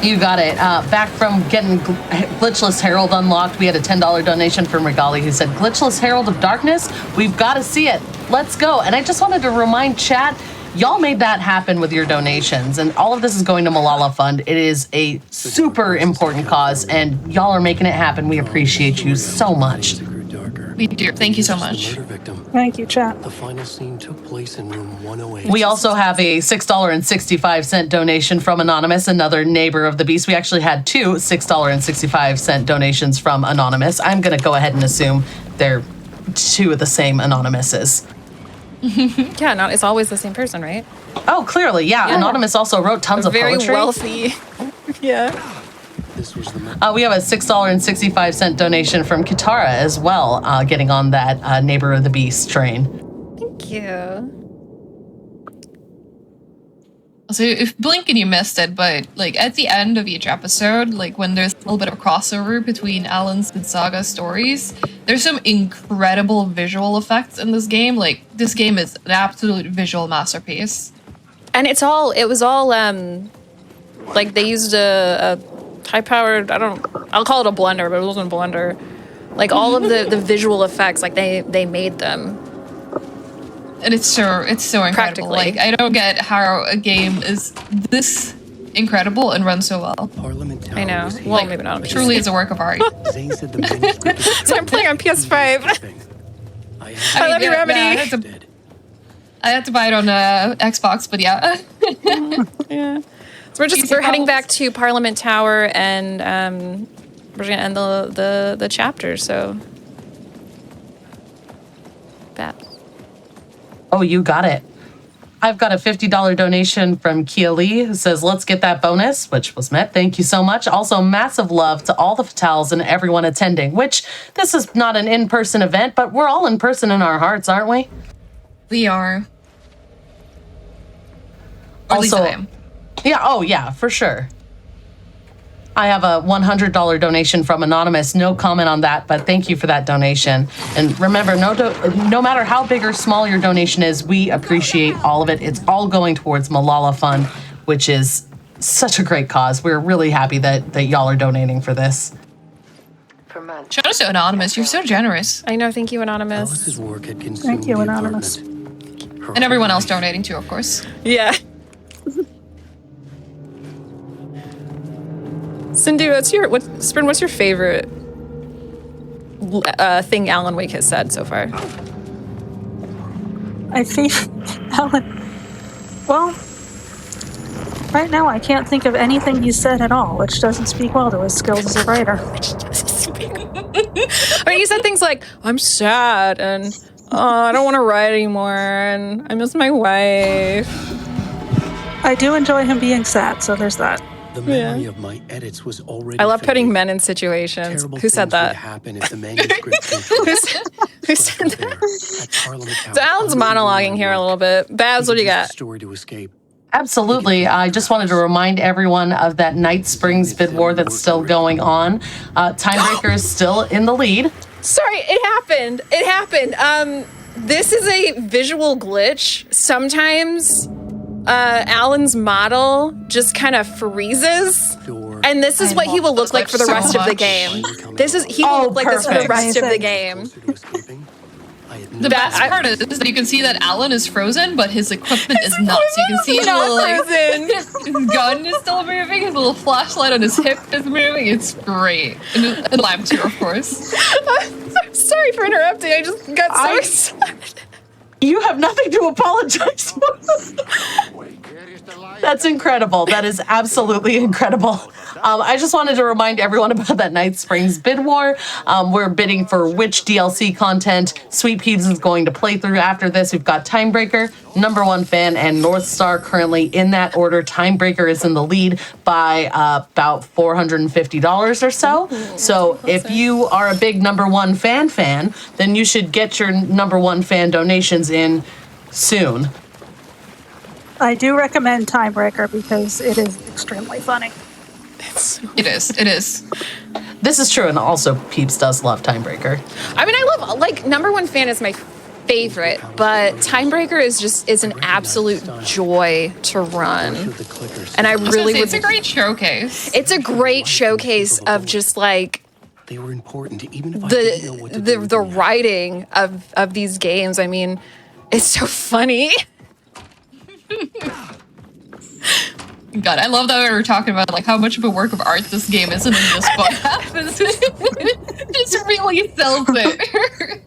You got it. Back from getting Glitchless Herald unlocked, we had a $10 donation from Regali who said, Glitchless Herald of Darkness, we've got to see it. Let's go. And I just wanted to remind chat, y'all made that happen with your donations, and all of this is going to Malala Fund. It is a super important cause, and y'all are making it happen. We appreciate you so much. We do. Thank you so much. Thank you, chat. The final scene took place in room 108. We also have a $6.65 donation from Anonymous, another neighbor of the beast. We actually had two $6.65 donations from Anonymous. I'm going to go ahead and assume they're two of the same Anonymouses. Yeah, no, it's always the same person, right? Oh, clearly, yeah. Anonymous also wrote tons of Very poetry. wealthy. Yeah. This was the We have a $6.65 donation from Kitara as well, getting on that neighbor of the beast train. Thank you. So if blink and you missed it, but like at the end of each episode, like when there's a little bit of crossover between Alan's and Saga's stories, there's some incredible visual effects in this game. Like this game is an absolute visual masterpiece. And it was all like they used a high-powered, I'll call it a blender, but it wasn't a blender. Like all of the visual effects, like they made them. And it's so incredible. Practically. Like I don't get how a game is this incredible and runs so well. Parliament Tower I know. was Well, hit. maybe not. on Truly PS5. is a work of art. Zane said the manuscript is So I'm playing on PS5. I love you, Remedy. I had to buy it on Xbox, but yeah. Yeah. So we're heading back to Parliament Tower, and we're gonna end the chapter. So, Babs. Oh, you got it. I've got a $50 donation from Kia Lee who says, let's get that bonus, which was met. Thank you so much. Also, massive love to all the Fatals and everyone attending, which this is not an in-person event, but we're all in person in our hearts, aren't we? We are. Or at least Also- I am. Yeah, oh yeah, for sure. I have a $100 donation from Anonymous. No comment on that, but thank you for that donation. And remember, no matter how big or small your donation is, we appreciate all of it. It's all going towards Malala Fund, which is such a great cause. We're really happy that y'all are donating for this. Shout out to Anonymous. You're so generous. I know. Thank you, Anonymous. Alice's work had consumed Thank you, the Anonymous. apartment. Her And everyone else whole life. donating too, of course. Yeah. Cindy, what's your favorite thing Alan Wake has said so far? I think Alan. Well, right now I can't think of anything he said at all, which doesn't speak well to his skills as a writer. I mean, you said things like, I'm sad and I don't want to write anymore and I miss my wife. I do enjoy him being sad, so there's that. The memory of my edits was already. I love putting fading. men in situations. Terrible Who said things would that? happen if the manuscript Who said that? So Alan's monologuing here a little bit. Babs, what do you got? Story to escape. Absolutely. I just wanted to remind everyone of that Night Springs bid war that's still going on. Timebreaker is still in the lead. Sorry, it happened. It happened. This is a visual glitch. Sometimes Alan's model just kind of freezes. And this is what he will look like for the rest of the game. He will look like this for the rest of the game. The best part is that you can see that Alan is frozen, but his equipment is not. So you can see his little, his gun is still moving, his little flashlight on his hip is moving. It's great. And the lamp too, of course. I'm sorry for interrupting. I just got so excited. You have nothing to apologize for. That's incredible. That is absolutely incredible. I just wanted to remind everyone about that Night Springs bid war. We're bidding for which DLC content SweetPeebs is going to play through after this. We've got Timebreaker, Number One Fan, and North Star currently in that order. Timebreaker is in the lead by about $450 or so. So if you are a big Number One fan, then you should get your Number One Fan donations in soon. I do recommend Timebreaker because it is extremely funny. It is. This is true, and also Peeps does love Timebreaker. I mean, I love, Number One Fan is my favorite, but Timebreaker is an absolute joy to run. And I really would. It's a great showcase. It's a great showcase of just they were important, even if I didn't know what to do with the them. writing of these games. I mean, it's so funny. God, I love that we were talking about how much of a work of art this game is, and then this book happens. Just really sells it.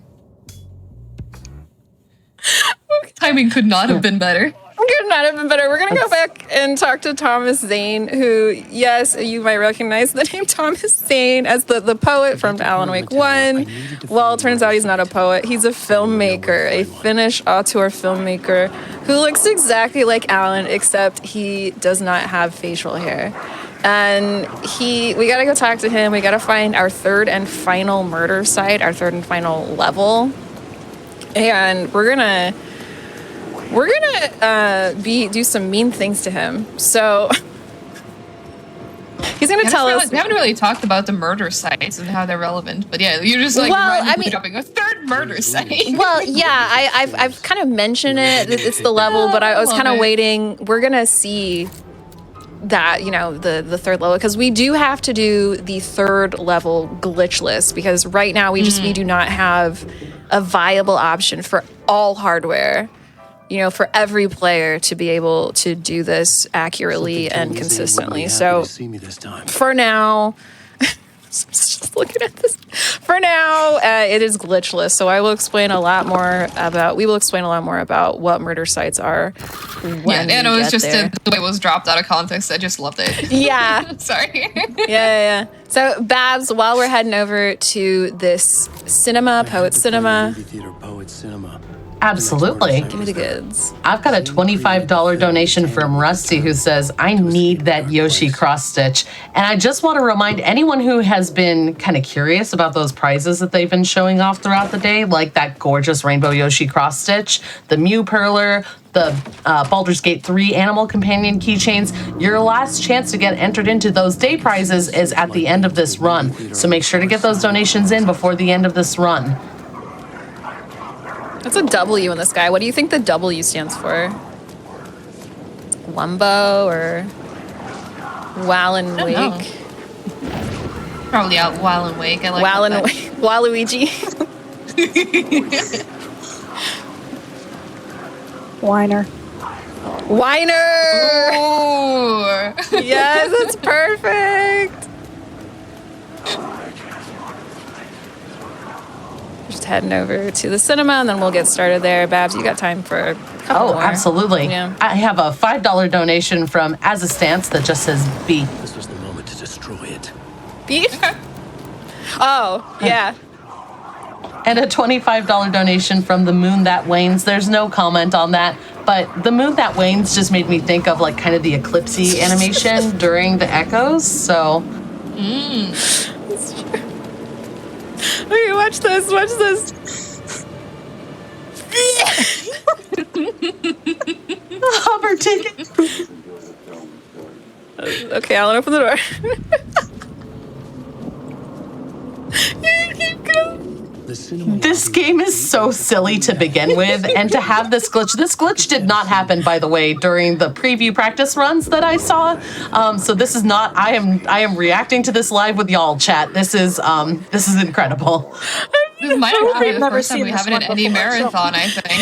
Timing could not have been better. Could not have been better. We're gonna go back and talk to Thomas Zane, who, yes, you might recognize the name Thomas Zane as the poet from Alan Wake 1. Well, it turns out he's not a poet. He's a filmmaker, a Finnish auteur filmmaker who looks exactly like Alan, except he does not have facial hair. And we gotta go talk to him. We gotta find our third and final murder site, our third and final level. And we're gonna do some mean things to him. So he's gonna tell us. We haven't really talked about the murder sites and how they're relevant, but yeah, you're just dropping a third murder site. Well, yeah, I've kind of mentioned it. It's the level, but I was kind of waiting. We're gonna see that, the third level, because we do have to do the third level glitchless, because right now we do not have a viable option for all hardware. For every player to be able to do this accurately and consistently. So for now, just looking at this, for now, it is glitchless. So we will explain a lot more about what murder sites are. And it was just the way it was dropped out of context. I just loved it. Yeah. Sorry. Yeah. So Babs, while we're heading over to this Poet Cinema. Absolutely. Give me the goods. I've got a $25 donation from Rusty who says, I need that Yoshi cross stitch. And I just want to remind anyone who has been kind of curious about those prizes that they've been showing off throughout the day, like that gorgeous rainbow Yoshi cross stitch, the Mew Perler, the Baldur's Gate 3 Animal Companion keychains. Your last chance to get entered into those day prizes is at the end of this run. So make sure to get those donations in before the end of this run. That's a W in the sky. What do you think the W stands for? Wumbo or Wallen Wake? Probably out Wallen Wake. I like Wallen Wake. Waluigi. Whiner. Whiner! Oh. Yes, that's perfect. heading over to the cinema, and then we'll get started there. Babs, you got time for a couple more? Absolutely. Yeah. I have a $5 donation from As a Stance that just says B. This was the moment to destroy it. Beef? Oh, yeah. And a $25 donation from The Moon That Wanes. There's no comment on that, but The Moon That Wanes just made me think of like kind of the eclipsey animation during the echoes, so. That's true. Okay, watch this, watch this. Hover ticket. Okay, Alan, open the door. You keep going. This game is so silly to begin with, and to have this glitch did not happen, by the way, during the preview practice runs that I saw. So this is not, I am reacting to this live with y'all, chat. This is incredible. This might have been the never first time seen we this have it in one any before, so- marathon, I think.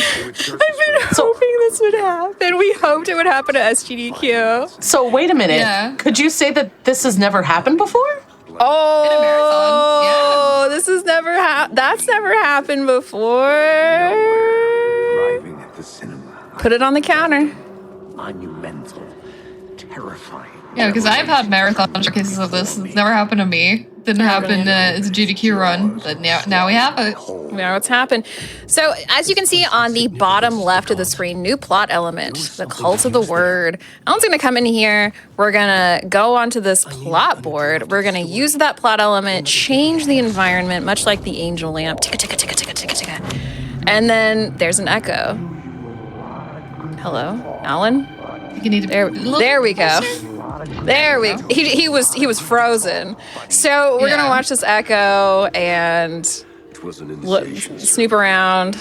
I've been hoping this would happen. We hoped it would happen at SGDQ. So wait a minute. Yeah. Could you say that this has never happened before? Oh, In a marathon, this has never that's never happened before. Arriving at the cinema. Put it on the counter. Monumental. Terrifying. Yeah, because I've had marathon cases of this. It's never happened to me. Didn't happen as a GDQ run, but now we have it. We know what's happened. So, as you can see on the bottom left of the screen, new plot element, the cult of the word. Alan's going to come in here. We're going to go onto this plot board. We're going to use that plot element, change the environment, much like the angel lamp. Ticka, ticka, ticka, ticka, ticka, ticka. And then there's an echo. Hello, Alan? You need to There we go. There we. He was frozen. So we're gonna watch this echo and snoop around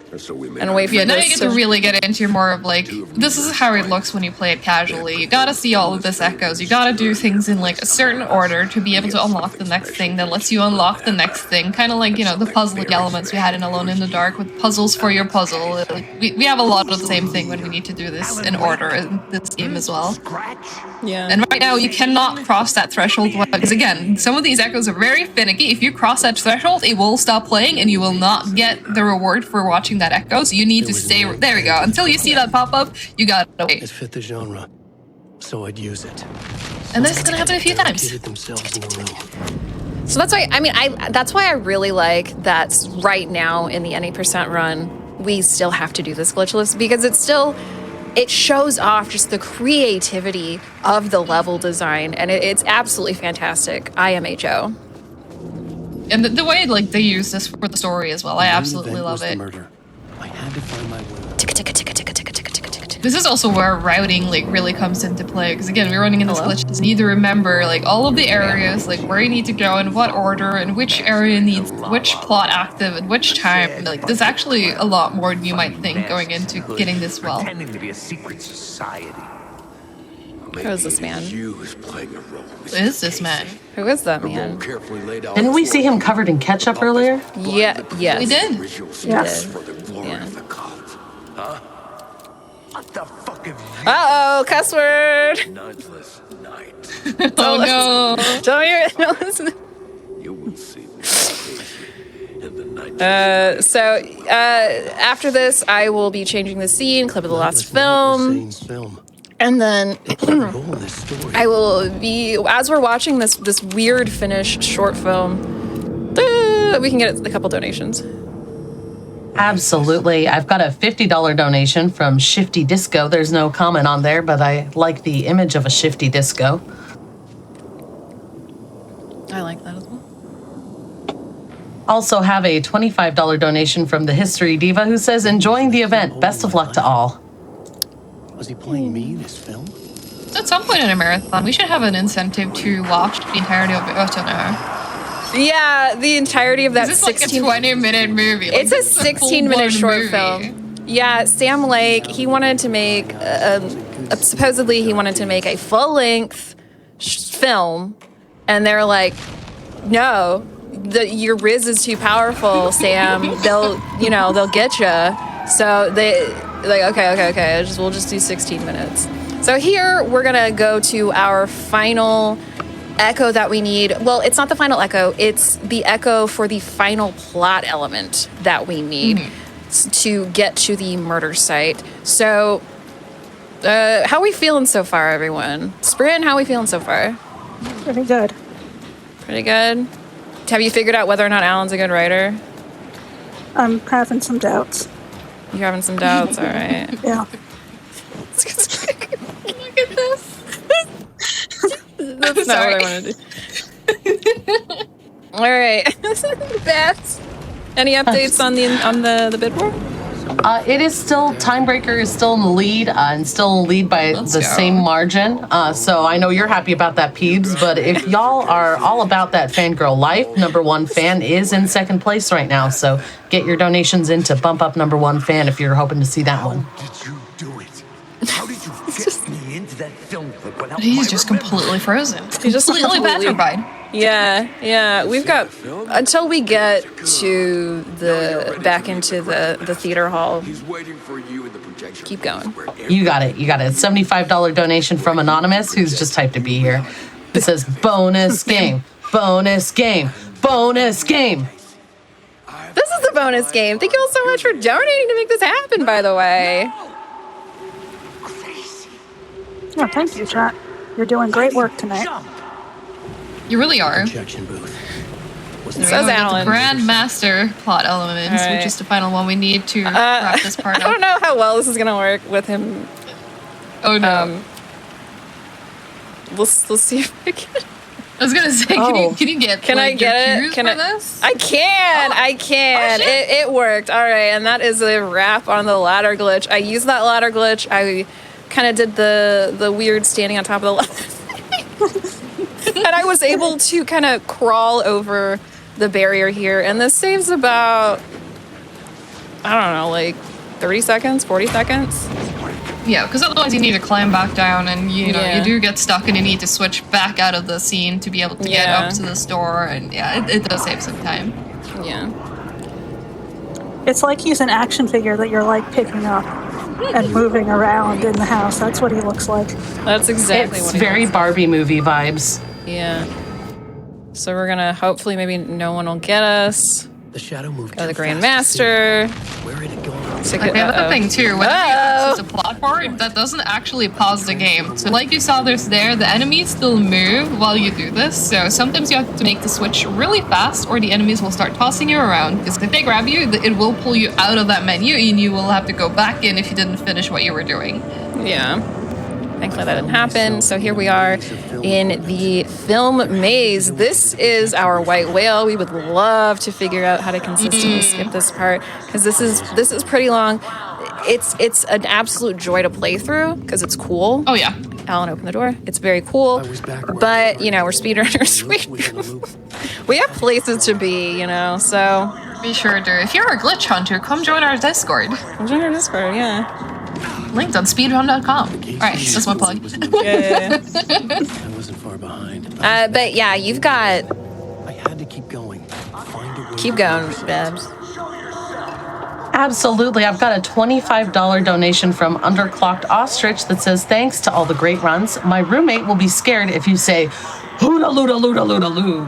and wait for Yeah, now you this get to really get into more of like, this is how it looks when you play it casually. You gotta see all of this echoes. You gotta do things in like a certain order to be able to unlock the next thing that lets you unlock the next thing. Kind of like, you know, the puzzling elements we had in Alone in the Dark with puzzles for your puzzle. Like, we have a lot of the same thing when we need to do this in order in this game as well. Yeah. And right now you cannot cross that threshold because again, some of these echoes are very finicky. If you cross that threshold, it will stop playing and you will not get the reward for watching that echo. So you need to stay there we go. Until you see that pop up, you gotta wait. It fit the genre, so I'd use it. And this is gonna happen a few times. Hid it themselves in the room. So that's why that's why I really like that right now in the any percent run we still have to do this glitchless because it shows off just the creativity of the level design and it's absolutely fantastic. I am HO. And the way like they use this for the story as well, I absolutely love it. Murder. I had to find my way. Ticka, ticka, ticka, ticka, ticka, ticka, ticka, ticka. This is also where routing like really comes into play because again we're running in this glitch. You need to remember like all of the areas, like where you need to go in what order and which area needs which plot active at which time. Like there's actually a lot more than you might think going into getting this well. Pretending to be a secret society. Who is this man? You is playing a role. Who is this man? Who is that man? Carefully laid out. Didn't we see him covered in ketchup earlier? Yeah, yes. We did. Yes. For the glory Yeah. of the cult. Huh? What the fuck have you Uh-oh, cuss word. nightless night? Oh no. Don't hear it. No, listen. You will see me in the night. So after this, I will be changing the scene, clip of the last film, Zane's film. and then The goal of this story. I will be, as we're watching this weird finished short film, we can get a couple donations. Absolutely. I've got a $50 donation from Shifty Disco. There's no comment on there, but I like the image of a Shifty Disco. I like that as well. Also have a $25 donation from the History Diva who says, enjoying the event. Best of luck to all. Was he playing me this film? So at some point in a marathon, we should have an incentive to watch the entirety of it. Oh, no. Yeah, the entirety of that This is like a 16 20-minute movie. Like, It's a this is 16-minute full-blown short movie. film. Yeah, Sam Lake, he wanted to make, supposedly he wanted to make a full-length film, and they're like, no, your Riz is too powerful, Sam. They'll get you. So they like, okay, we'll just do 16 minutes. So here we're gonna go to our final echo that we need. Well, it's not the final echo. It's the echo for the final plot element that we need to get to the murder site. So, how are we feeling so far, everyone? Sprin, how are we feeling so far? Pretty good. Pretty good. Have you figured out whether or not Alan's a good writer? I'm having some doubts. You're having some doubts, all right. Yeah. Look at this. That's not what I want to do. All right, Beth. Any updates on the bid war? It is still, Timebreaker is still in the lead and still in the lead by the same margin. So I know you're happy about that, Peebs, but if y'all are all about that fangirl life, number one fan is in second place right now. So get your donations in to bump up number one fan if you're hoping to see that one. Did you do it? How did you get me into that film clip without He's just completely frozen. He's just completely petrified. Yeah. We've got until we get to back into the theater hall. He's waiting for you in the projection. Keep going. You got it. $75 donation from Anonymous, who's just typed to be here. It says bonus game, bonus game, bonus game. This is the bonus game. Thank you all so much for donating to make this happen, by the way. Yeah, thank you, chat. You're doing great work tonight. You really are. Projection booth. Says Alan. The Grandmaster plot elements, which is the final one we need to wrap this part up. I don't know how well this is gonna work with him. Oh no. Let's see if I can. I was gonna say, can you get? Can I get it? Can I? This? I can. I can. It worked. All right, and that is a wrap on the ladder glitch. I used that ladder glitch. I kind of did the weird standing on top of the ladder. And I was able to kind of crawl over the barrier here, and this saves about, I don't know, like 30 seconds, 40 seconds. Yeah, because otherwise you need to climb back down, and you do get stuck, and you need to switch back out of the scene to be able to get up to the store, and it does save some time. Yeah. It's like he's an action figure that you're like picking up and moving around in the house. That's what he looks like. That's exactly what he very looks Barbie movie vibes. Yeah. So we're gonna hopefully maybe no one will get us. The shadow moved. Go to the Grandmaster. Where did it go? Like the other thing too, when there's a plot part, that doesn't actually pause the game. So like you saw the enemies still move while you do this. So sometimes you have to make the switch really fast, or the enemies will start tossing you around. Because if they grab you, it will pull you out of that menu, and you will have to go back in if you didn't finish what you were doing. Yeah. Thankfully that didn't happen. So here we are in the film maze. This is our white whale. We would love to figure out how to consistently skip this part, because this is pretty long. It's an absolute joy to play through because it's cool. Oh yeah. Alan, open the door. It's very cool. But we're speedrunners. We have places to be, so be sure to. If you're a glitch hunter, come join our Discord. Yeah. Linked on speedrun.com. All right, that's one plug. Yeah. I wasn't far behind. But yeah, you've got. I had to keep going. Find a way. Keep going, Babs. Absolutely. I've got a $25 donation from Underclocked Ostrich that says, thanks to all the great runs. My roommate will be scared if you say, hooda looda looda looda loo.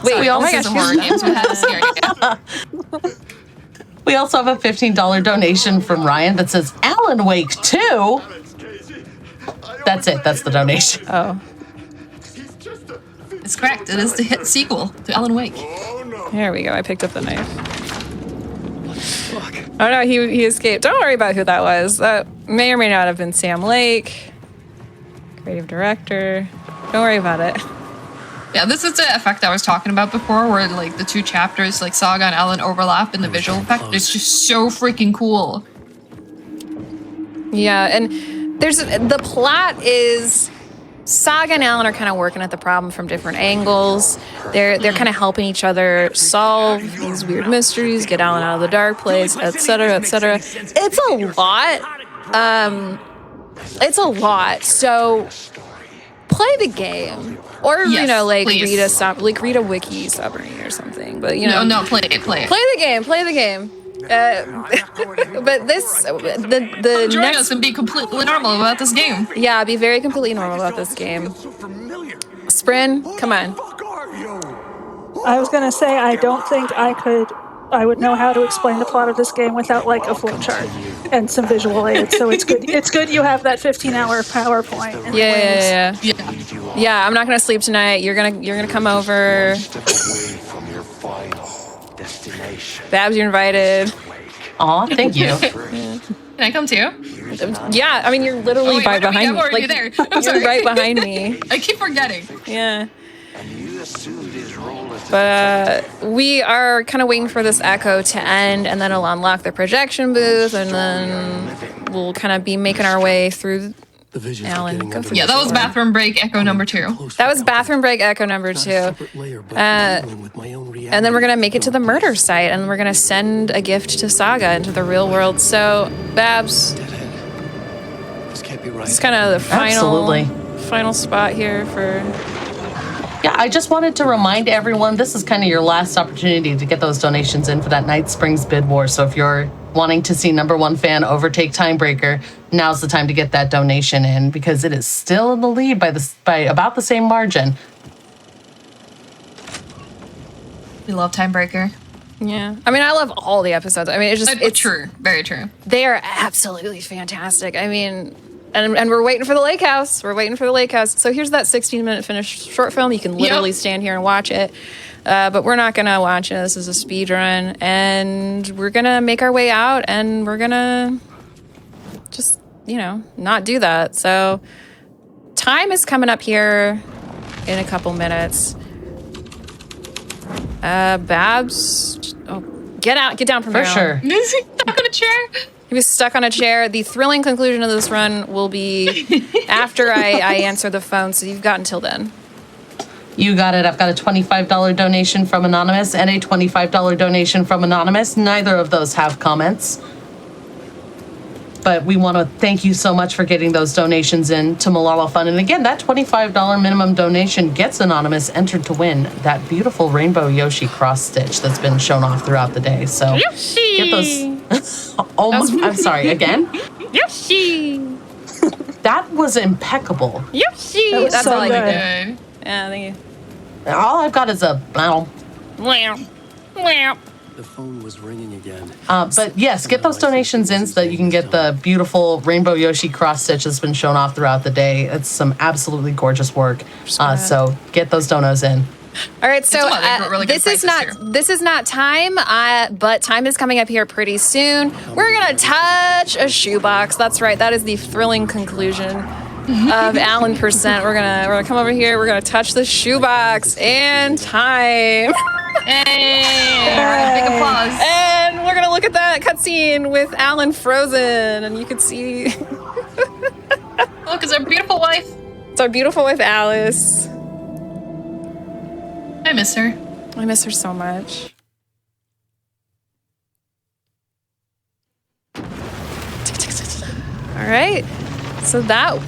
Wait, we also we also have a $15 donation from Ryan that says Alan Wake 2. That's it. That's the donation. Oh. It's correct. It is the hit sequel to Alan Wake. Here we go. I picked up the knife. Oh no, he escaped. Don't worry about who that was. That may or may not have been Sam Lake, creative director. Don't worry about it. Yeah, this is the effect I was talking about before, where like the two chapters, like Saga and Alan, overlap in the visual effect. It's just so freaking cool. Yeah, and there's the plot is Saga and Alan are kind of working at the problem from different angles. They're kind of helping each other solve these weird mysteries, get Alan out of the dark place, etc., etc. It's a lot. It's a lot. So play the game, or please. read a wiki summary or something. But no, play it. Play the game. But this, the Join next, us and be completely normal about this game. yeah, be very completely normal about this game. Sprin, come on. I was gonna say I don't think I would know how to explain the plot of this game without like a flowchart and some visual aids. So it's good. It's good you have that 15-hour PowerPoint. Yeah. Yeah. Yeah, I'm not gonna sleep tonight. You're gonna come over. Babs, you're invited. Aw, thank you. Can I come too? Yeah, I mean you're literally Oh, wait, right where do we behind go? me. Or are you there? I'm sorry. You're right behind me. I keep forgetting. Yeah. But we are kind of waiting for this echo to end, and then it'll unlock the projection booth, and then we'll kind of be making our way through. The visions Alan, are getting go under for Yeah, it. that was bathroom break echo number 2. That was bathroom break echo number 2. And then we're going to make it to the murder site, and we're going to send a gift to Saga into the real world. So, Babs, This can't be right. it's kind of the Absolutely. final spot here for... Yeah, I just wanted to remind everyone, this is kind of your last opportunity to get those donations in for that Night Springs bid war. So if you're wanting to see #1 fan overtake Timebreaker, now's the time to get that donation in because it is still in the lead by about the same margin. We love Timebreaker. Yeah. I mean, I love all the episodes. I mean, it's true. Very true. They are absolutely fantastic. I mean... And we're waiting for the lake house. We're waiting for the lake house. So here's that 16-minute finished short film. You can literally stand here and watch it. But we're not going to watch it. This is a speed run. And we're going to make our way out. And we're going to just, not do that. So time is coming up here in a couple minutes. Babs. Oh, get down from For there. sure. Is he stuck on a chair? He was stuck on a chair. The thrilling conclusion of this run will be after I answer the phone, so you've got until then. You got it. I've got a $25 donation from Anonymous and a $25 donation from Anonymous. Neither of those have comments. But we want to thank you so much for getting those donations in to Malala Fund. And again, that $25 minimum donation gets Anonymous entered to win that beautiful Rainbow Yoshi cross stitch that's been shown off throughout the day. So Yoshi! get those. I'm sorry, again? Yoshi! That was impeccable. Yoshi! That was That's so all I good. can do. Good. Yeah, thank you. All I've got is a... The phone was ringing again. But yes, get those donations in so that you can get the beautiful Rainbow Yoshi cross stitch that's been shown off throughout the day. It's some absolutely gorgeous work. So get those donos in. All right, so really good this is not time, but time is coming up here pretty soon. We're gonna touch a shoebox. That's right. That is the thrilling conclusion of Alan Percent. We're gonna come over here. We're gonna touch the shoebox and time. Hey! Big applause. And we're gonna look at that cutscene with Alan frozen, and you can see Look, it's our beautiful wife. it's our beautiful wife Alice. I miss her. I miss her so much. All right, so that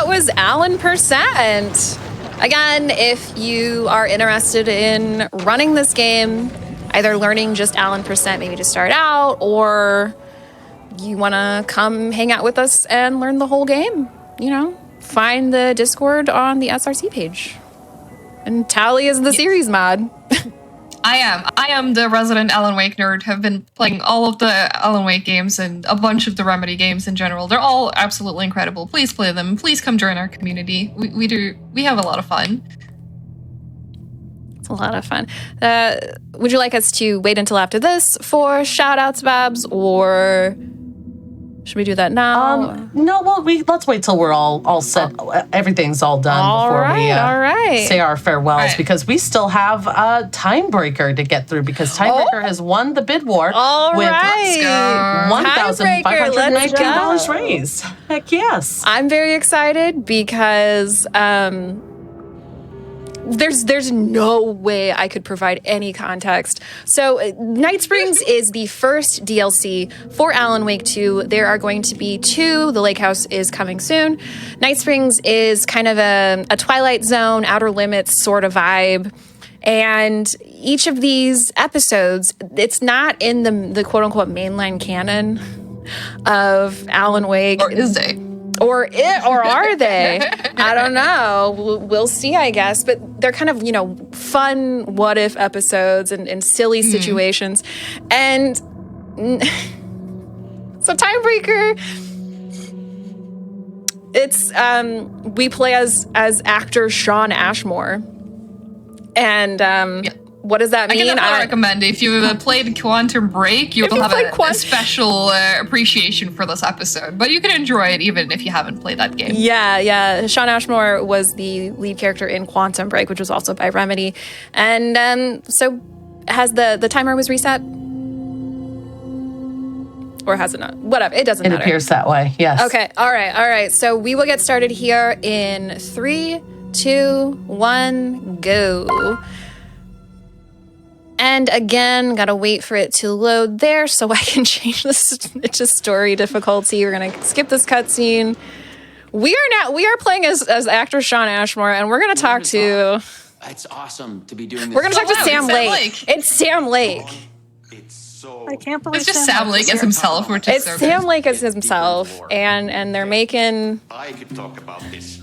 was Alan Percent. Again, if you are interested in running this game, either learning just Alan Percent maybe to start out, or you want to come hang out with us and learn the whole game, find the Discord on the SRC page. And Tali is the series mod. I am the resident Alan Wake nerd. Have been playing all of the Alan Wake games and a bunch of the Remedy games in general. They're all absolutely incredible. Please play them. Please come join our community. We have a lot of fun. It's a lot of fun. Would you like us to wait until after this for shout outs, Babs, or should we do that now? No, well, let's wait till we're all set. Everything's all done before we say our farewells, Right. because we still have a Timebreaker to get through, because Timebreaker has won the bid war with $1,519 raised. Heck yes. I'm very excited because there's no way I could provide any context. So Night Springs is the first DLC for Alan Wake 2. There are going to be 2. The Lake House is coming soon. Night Springs is kind of a Twilight Zone, Outer Limits sort of vibe. And, each of these episodes, it's not in the quote unquote mainline canon of Alan Wake. Or is it? Or are they? I don't know. We'll see, I guess. But they're kind of, fun what if episodes and silly situations. And so Timebreaker, it's we play as actor Shawn Ashmore. And what does that mean? I can definitely recommend if you've played Quantum Break, you will have a special appreciation for this episode. But you can enjoy it even if you haven't played that game. Yeah. Shawn Ashmore was the lead character in Quantum Break, which was also by Remedy. And so has the timer was reset? Or has it not? Whatever, it doesn't matter. It appears that way, yes. Okay, all right. So we will get started here in 3, 2, 1, go. And again, gotta wait for it to load there so I can change this to story difficulty. We're gonna skip this cutscene. We are playing as actor Shawn Ashmore, and we're gonna talk to. It's awesome to be doing this. We're gonna talk to Sam Lake. It's Sam Lake. I can't believe it's just Sam Lake as himself, which is it's Sam Lake as himself, and they're making. I could talk about this.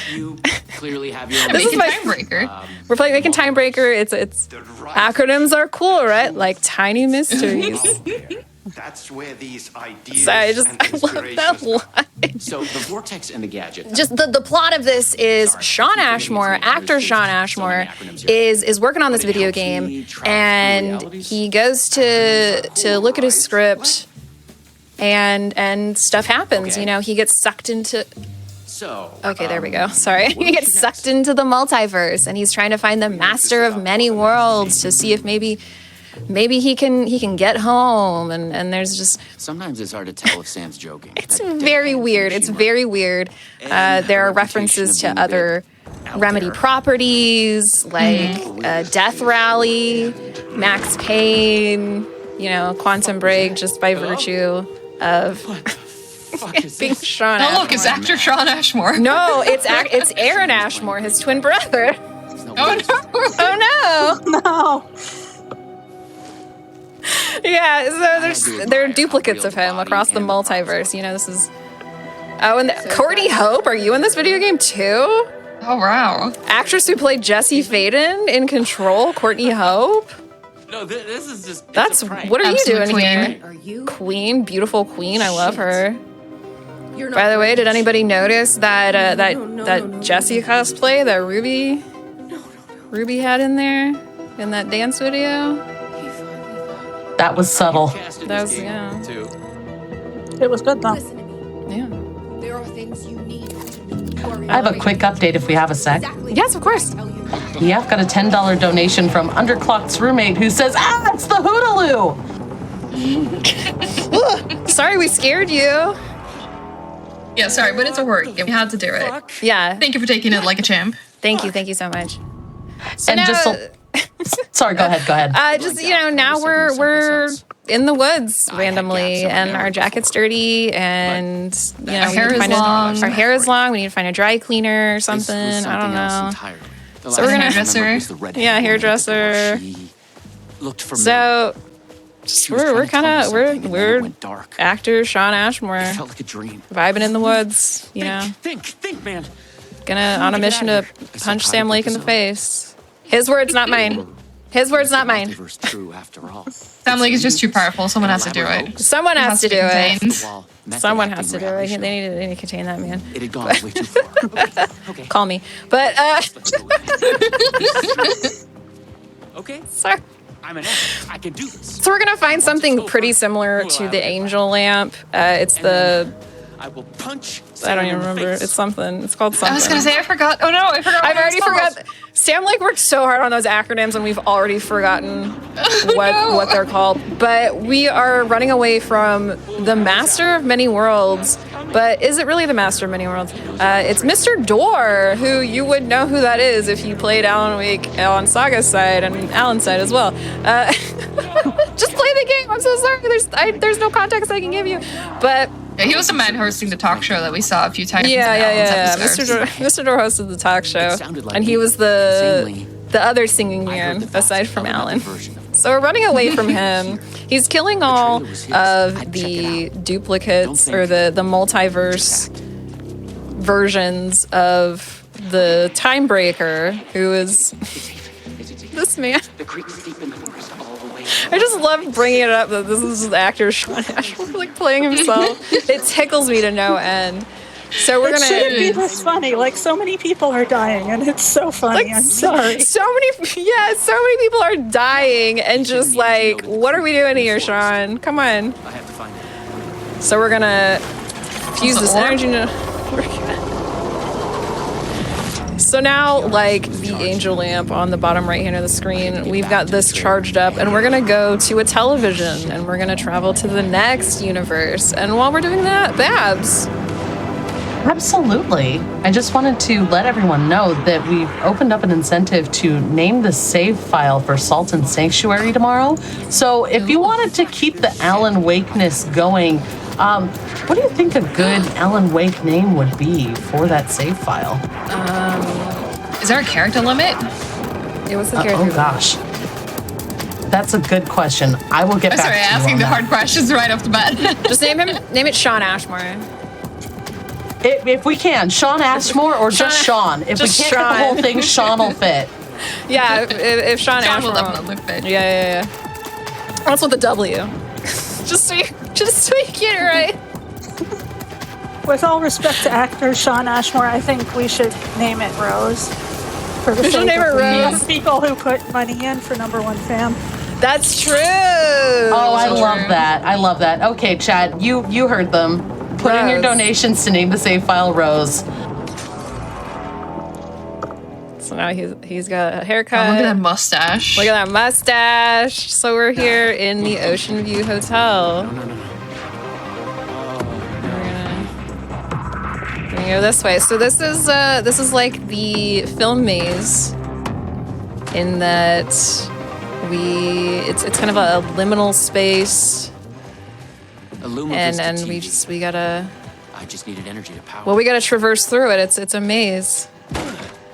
You clearly have your own. This is my Timebreaker. We're making Timebreaker. It's acronyms are cool, right? Like tiny mysteries. That's where these ideas. So I love that line. So the vortex and the gadget. Just the plot of this is Shawn Ashmore, actor Shawn Ashmore, is working on this video game, and he goes to look at his script, and stuff happens. He gets sucked into. Okay, there we go. Sorry. He gets sucked into the multiverse, and he's trying to find the master of many worlds to see if maybe he can get home, and there's just sometimes it's hard to tell if Sam's joking. It's very weird. There are references to other Remedy properties like Death Rally, Max Payne, Quantum Break, just by virtue of being Shawn Ashmore. Oh, look, it's actor Shawn Ashmore. No, it's Aaron Ashmore, his twin brother. Oh no! No. Yeah, so there are duplicates of him across the multiverse. This is. Oh, and Courtney Hope, are you in this video game too? Oh wow! Actress who played Jesse Faden in Control, Courtney Hope. No, this is just. That's what are Absolute you doing queen. here? Are you? Queen, beautiful queen. I love her. You're not By the way, did British. anybody notice that No, that Jessie cosplay that Ruby had in there in that dance video? That was subtle. That was Too. It was good though. Listen to me. yeah. There are things you need to worry I have a quick update if we have a sec. Exactly. Yes, of course. Yeah, I've got a $10 donation from Underclocked's roommate who says, it's the Hootaloo! Sorry, we scared you. Yeah, sorry, but it's a work. We had to do it. Yeah. Thank you for taking it like a champ. Thank you so much. And just sorry, go ahead. Now we're in the woods randomly, and our jacket's dirty, and Our hair is long. Our hair is long. We need to find a dry cleaner or something. I don't know. So we're gonna- Hairdresser. Yeah, hairdresser. Looked for So we're dark. actor Shawn Ashmore It felt like a dream. vibing in the woods. Think, man. Gonna on a mission to punch Sam Lake in the face. His words, not mine. His words, not mine. Multiverse true after all. Sam Lake is just too powerful. Someone has to do it. Someone has to do it. contained. Wall, method Someone acting has to do reality it. show. They need to contain that man. It had gone way too far. Okay. Call me. But Okay. sorry. I'm an actor. I can do this. So we're gonna find something pretty similar to the angel lamp. It's the I will punch. I don't Sam even in the remember. face. It's something. It's called something. I was gonna say I forgot. Oh no, I forgot. I've what already it's called. forgot. Sam Lake worked so hard on those acronyms, and we've already forgotten what they're called. But we are running away from the Master of Many Worlds. But is it really the Master of Many Worlds? It's Mr. Door, who you would know who that is if you played Alan Wake on Saga's side and Alan's side as well. Just play the game. I'm so sorry. There's no context I can give you. But Yeah, he was the man hosting the talk show that we saw a few times. yeah. in Alan's episodes. Mr. Door hosted the talk show, It sounded like and he me. was the Insanely the other singing man, aside from Alan. So we're running away from him. He's killing all of the duplicates or the multiverse versions of the Timebreaker, who is this man. I just love bringing it up that this is the actor Sean Ashmore like playing himself. It tickles me to no end. So we're gonna. It shouldn't be this funny. Like, so many people are dying, and it's so funny. Like, I'm sorry. So many people are dying, and just like, what are we doing here, Sean? Come on. I have to find it. So we're gonna fuse this energy. So now, like the angel lamp on the bottom right hand of the screen, we've got this charged up, and we're gonna go to a television, and we're gonna travel to the next universe. And while we're doing that, Babs. Absolutely. I just wanted to let everyone know that we've opened up an incentive to name the save file for Salt and Sanctuary tomorrow. So if you wanted to keep the Alan Wakeness going, what do you think a good Alan Wake name would be for that save file? Is there a character limit? It was the character. Oh gosh. That's a good question. I will get I'm back sorry, to you asking on the that. hard questions right off the bat. Just name it Sean Ashmore. If we can, Sean Ashmore or just Sean. If just we can't get the whole Sean. thing, Sean will fit. Yeah, if Sean Sean Ashmore will definitely fit. Yeah. That's with the W. just so you get it right. With all respect to actor Sean Ashmore, I think we should name it Rose. For the We should sake name of it the Rose. people who put money in for #1 fan. That's true. Oh, I love that. I love that. Okay, Chad, you heard them. Put in your Rose. donations to name the save file Rose. So now he's got a haircut. Oh, look at that mustache. Look at that mustache. So we're here in the Ocean View Hotel. We're gonna go this way. So this is like the film maze, in that it's kind of a liminal space, and we gotta. I just needed energy to power. Well, we gotta traverse through it. It's a maze.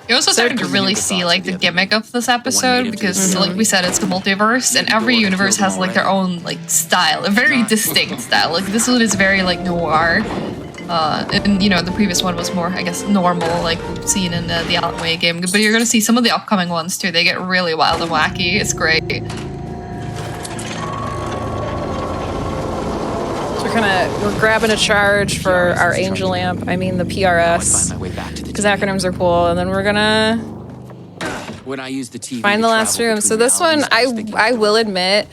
You're also starting to really see like the gimmick of this episode because, like we said, it's the multiverse, and every universe has like their own like style, a very distinct style. Like this one is very like noir, and you know the previous one was more, I guess, normal, like we've seen in the Alan Wake game. But you're gonna see some of the upcoming ones too. They get really wild and wacky. It's great. We're grabbing a charge for our angel lamp. I mean the PRS, because acronyms are cool. And then we're gonna When I use the TV find the last room. So this one, I will admit,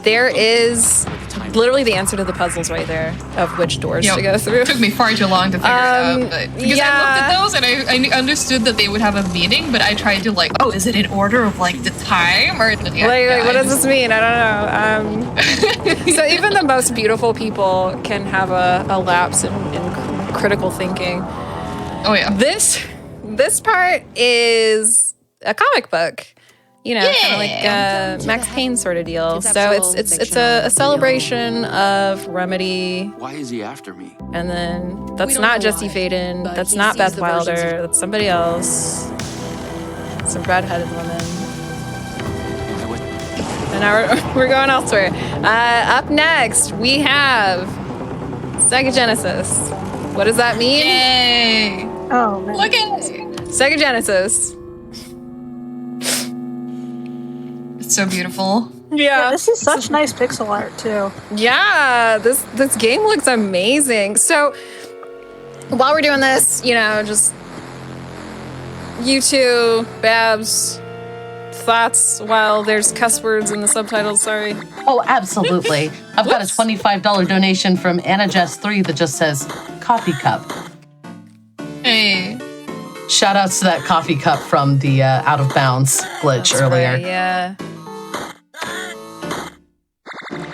there is literally the answer to the puzzles right there of which doors to go through. It took me far too long to figure it out, but because I looked at those and I understood that they would have a meaning, but I tried to like, oh, is it in order of like the time or what does this mean? I don't know. So even the most beautiful people can have a lapse in critical thinking. Oh yeah. This part is a comic book. You know, kind of like Max Payne sort of deal. So it's a celebration of Remedy. Why is he after me? And then that's not Jesse Faden. That's not Beth Wilder. That's somebody else. It's a red-headed woman. And now we're going elsewhere. Up next, we have Sega Genesis. What does that mean? Yay! Oh, man. Look at Sega Genesis. it's so beautiful. Yeah, this is such nice pixel art too. Yeah, this game looks amazing. So while we're doing this, you know, just you two, Babs, thoughts while there's cuss words in the subtitles, sorry. Oh, absolutely. I've got a $25 donation from AnnaJess3 that just says coffee cup. Hey. Shout outs to that coffee cup from the Out of Bounds glitch That's earlier. right, yeah.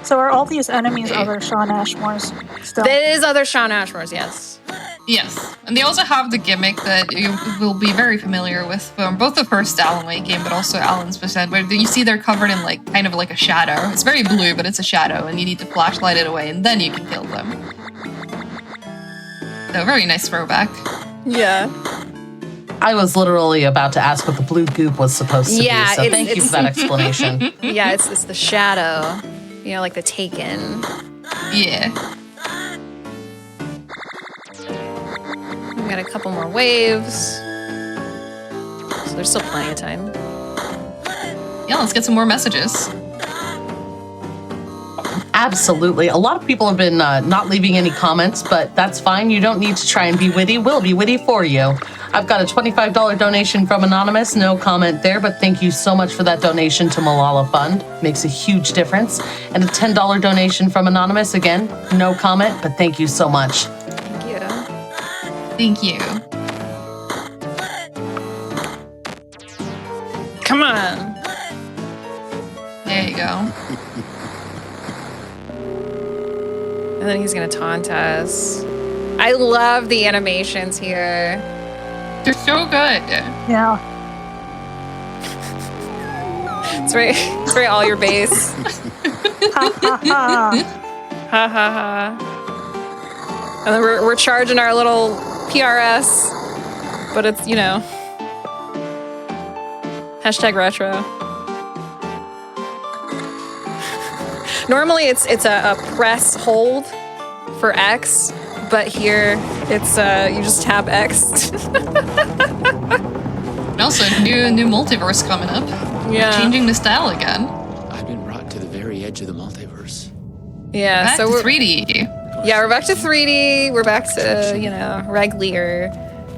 So are all these enemies other Sean Ashmore's still? There is other Sean Ashmore's, yes. Yes, and they also have the gimmick that you will be very familiar with from both the first Alan Wake game, but also Alan's Percent, where you see they're covered in like kind of like a shadow. It's very blue, but it's a shadow, and you need to flashlight it away, and then you can kill them. So very nice throwback. Yeah. I was literally about to ask what the blue goop was supposed to Yeah, be, so thank you for that explanation. Yeah, it's the shadow. You know, like the Taken. Yeah. We got a couple more waves. So there's still plenty of time. Yeah, let's get some more messages. Absolutely. A lot of people have been not leaving any comments, but that's fine. You don't need to try and be witty. We'll be witty for you. I've got a $25 donation from Anonymous. No comment there, but thank you so much for that donation to Malala Fund. Makes a huge difference. And a $10 donation from Anonymous. Again, no comment, but thank you so much. Thank you. Thank you. Come on. There you go. And then he's gonna taunt us. I love the animations here. They're so good. Yeah. It's very all your base. Ha ha ha. Ha ha ha. And then we're charging our little PRS, but it's, you know, #retro. Normally it's a press hold for X, but here it's you just tap X. And also, new multiverse coming up. Yeah. Changing the style again. I've been brought to the very edge of the multiverse. Yeah, Back so to we're 3D. Yeah, we're back to 3D. We're back to, you know, regular.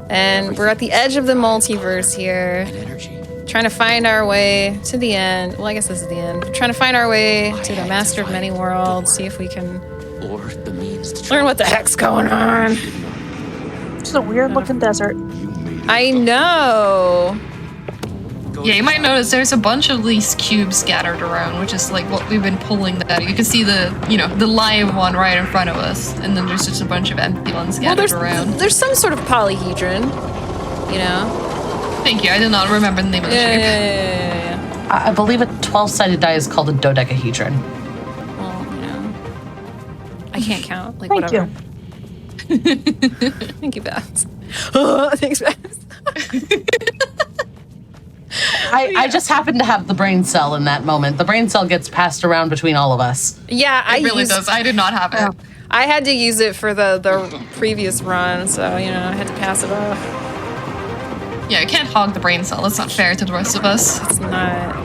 And we're at the edge of the multiverse here. And energy. Trying to find our way to the end. Well, I guess this is the end. We're trying to find our way to the Master of Many Worlds. See if we can Or the means to learn what the heck's going on. It's a weird looking desert. I know. Yeah, you might notice there's a bunch of these cubes scattered around, which is like what we've been pulling that. You can see the live one right in front of us, and then there's just a bunch of empty ones scattered around. There's some sort of polyhedron, you know? Thank you, I did not remember the name of the shape. Yeah. I believe a 12-sided die is called a dodecahedron. Well, you know. I can't count. Like, Thank whatever. you. Thank you, Babs. Thanks, Babs. I just happened to have the brain cell in that moment. The brain cell gets passed around between all of us. Yeah, It really does. I did not have it. Yeah. I had to use it for the previous run, so, you know, I had to pass it off. Yeah, you can't hog the brain cell. That's not fair to the rest of us. It's not.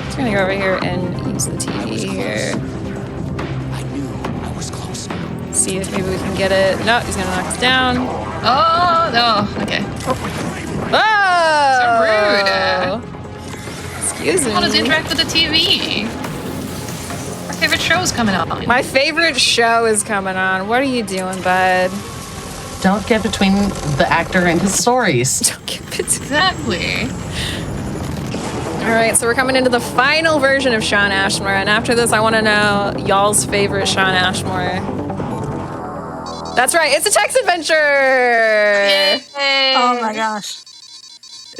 Just gonna go over here and use the TV here. I knew I was close. See if maybe we can get it. No, he's gonna knock us down. Oh, no. Okay. Oh! So Excuse me. How does it interact with the TV? Our favorite show's coming on. My favorite show is coming on. What are you doing, bud? Don't get between the actor and his stories. Don't get bit. Exactly. All right, so we're coming into the final version of Sean Ashmore, and after this, I want to know y'all's favorite Sean Ashmore. That's right, it's a text adventure. Yay. Oh my gosh.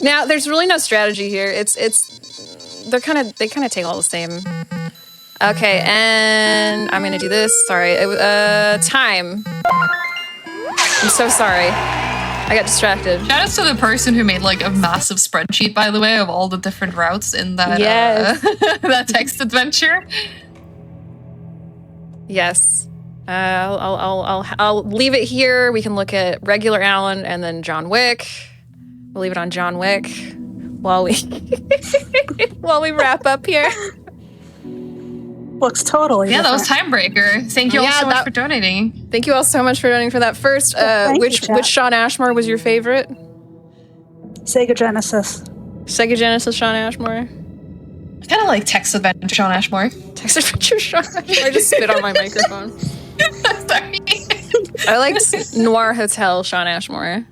Now, there's really no strategy here. They kind of take all the same. Okay, and I'm gonna do this. Sorry, time. I'm so sorry. I got distracted. Shout out to the person who made like a massive spreadsheet, by the way, of all the different routes in that Yes. that text adventure. Yes. I'll leave it here. We can look at regular Alan and then John Wick. We'll leave it on John Wick while we while we wrap up here. Looks totally Yeah, that was different. Timebreaker. Thank you all Yeah, so much that- for donating. Thank you all so much for donating for that. First, thank you, which chat. Sean Ashmore was your favorite? Sega Genesis. Sega Genesis Sean Ashmore. I kind of like text adventure Sean Ashmore. Text adventure Sean Ashmore. I just spit on my microphone. Sorry. I liked Noir Hotel Sean Ashmore.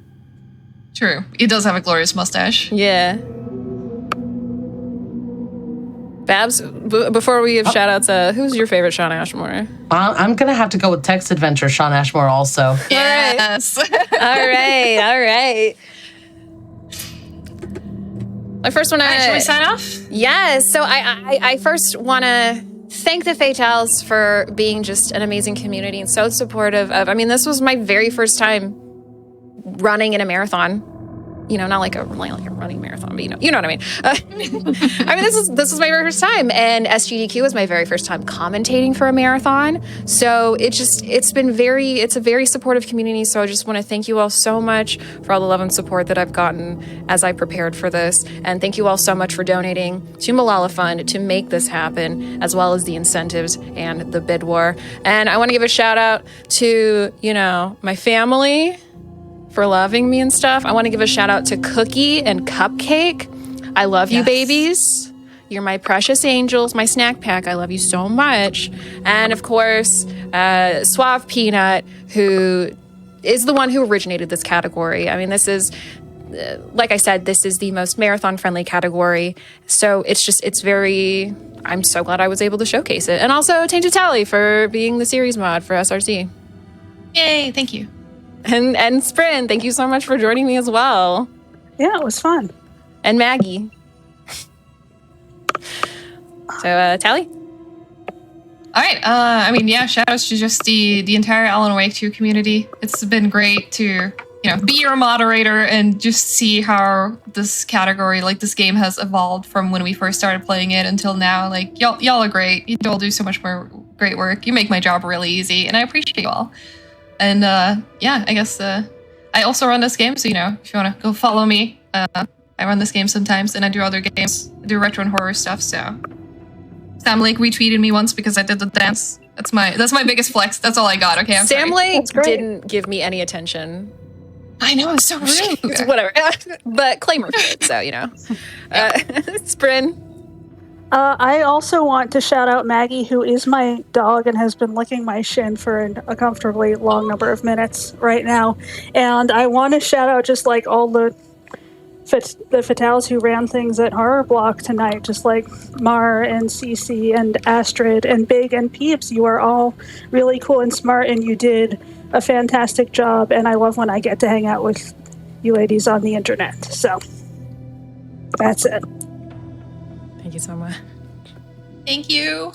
True. He does have a glorious mustache. Yeah. Babs, before we give shout outs, who's your favorite Sean Ashmore? I'm going to have to go with text adventure Sean Ashmore also. Yes. All right. I first want Alright, should we to. sign off? Yes. So I first want to thank the Fatales for being just an amazing community and so supportive of. I mean, this was my very first time running in a marathon. Not like a running marathon, but you know what I mean. I mean, this is my very first time, and SGDQ was my very first time commentating for a marathon. So it's a very supportive community. So I just want to thank you all so much for all the love and support that I've gotten as I prepared for this, and thank you all so much for donating to Malala Fund to make this happen, as well as the incentives and the bid war. And I want to give a shout out to my family for loving me and stuff. I want to give a shout out to Cookie and Cupcake. I love you, babies. You're my precious angels, my snack pack. I love you so much. And of course, Suave Peanut, who is the one who originated this category. I mean, this is, like I said, this is the most marathon-friendly category. So I'm so glad I was able to showcase it. And also taintedtali for being the series mod for SRC. Yay, thank you. And Sprint, thank you so much for joining me as well. Yeah, it was fun. And Maggie. So, Tally? All right. Shout outs to just the entire Alan Wake 2 community. It's been great to, be your moderator and just see how this category, like this game has evolved from when we first started playing it until now. Like, y'all are great. You all do so much more great work. You make my job really easy, and I appreciate you all. And I guess I also run this game, so if you want to go follow me, I run this game sometimes, and I do other games. I do retro and horror stuff. So Sam Lake retweeted me once because I did the dance. That's my biggest flex. That's all I got. Okay, Sam Lake didn't give me any attention. I know, it's so rude. Whatever, but Claimer did, so Sprin. I also want to shout out Maggie, who is my dog and has been licking my shin for a comfortably long number of minutes right now. And I want to shout out just like all the fatales who ran things at Horror Block tonight, just like Mar and Cece and Astrid and Big and Peeps. You are all really cool and smart, and you did a fantastic job. And I love when I get to hang out with you ladies on the internet. So that's it. Thank you so much. Thank you.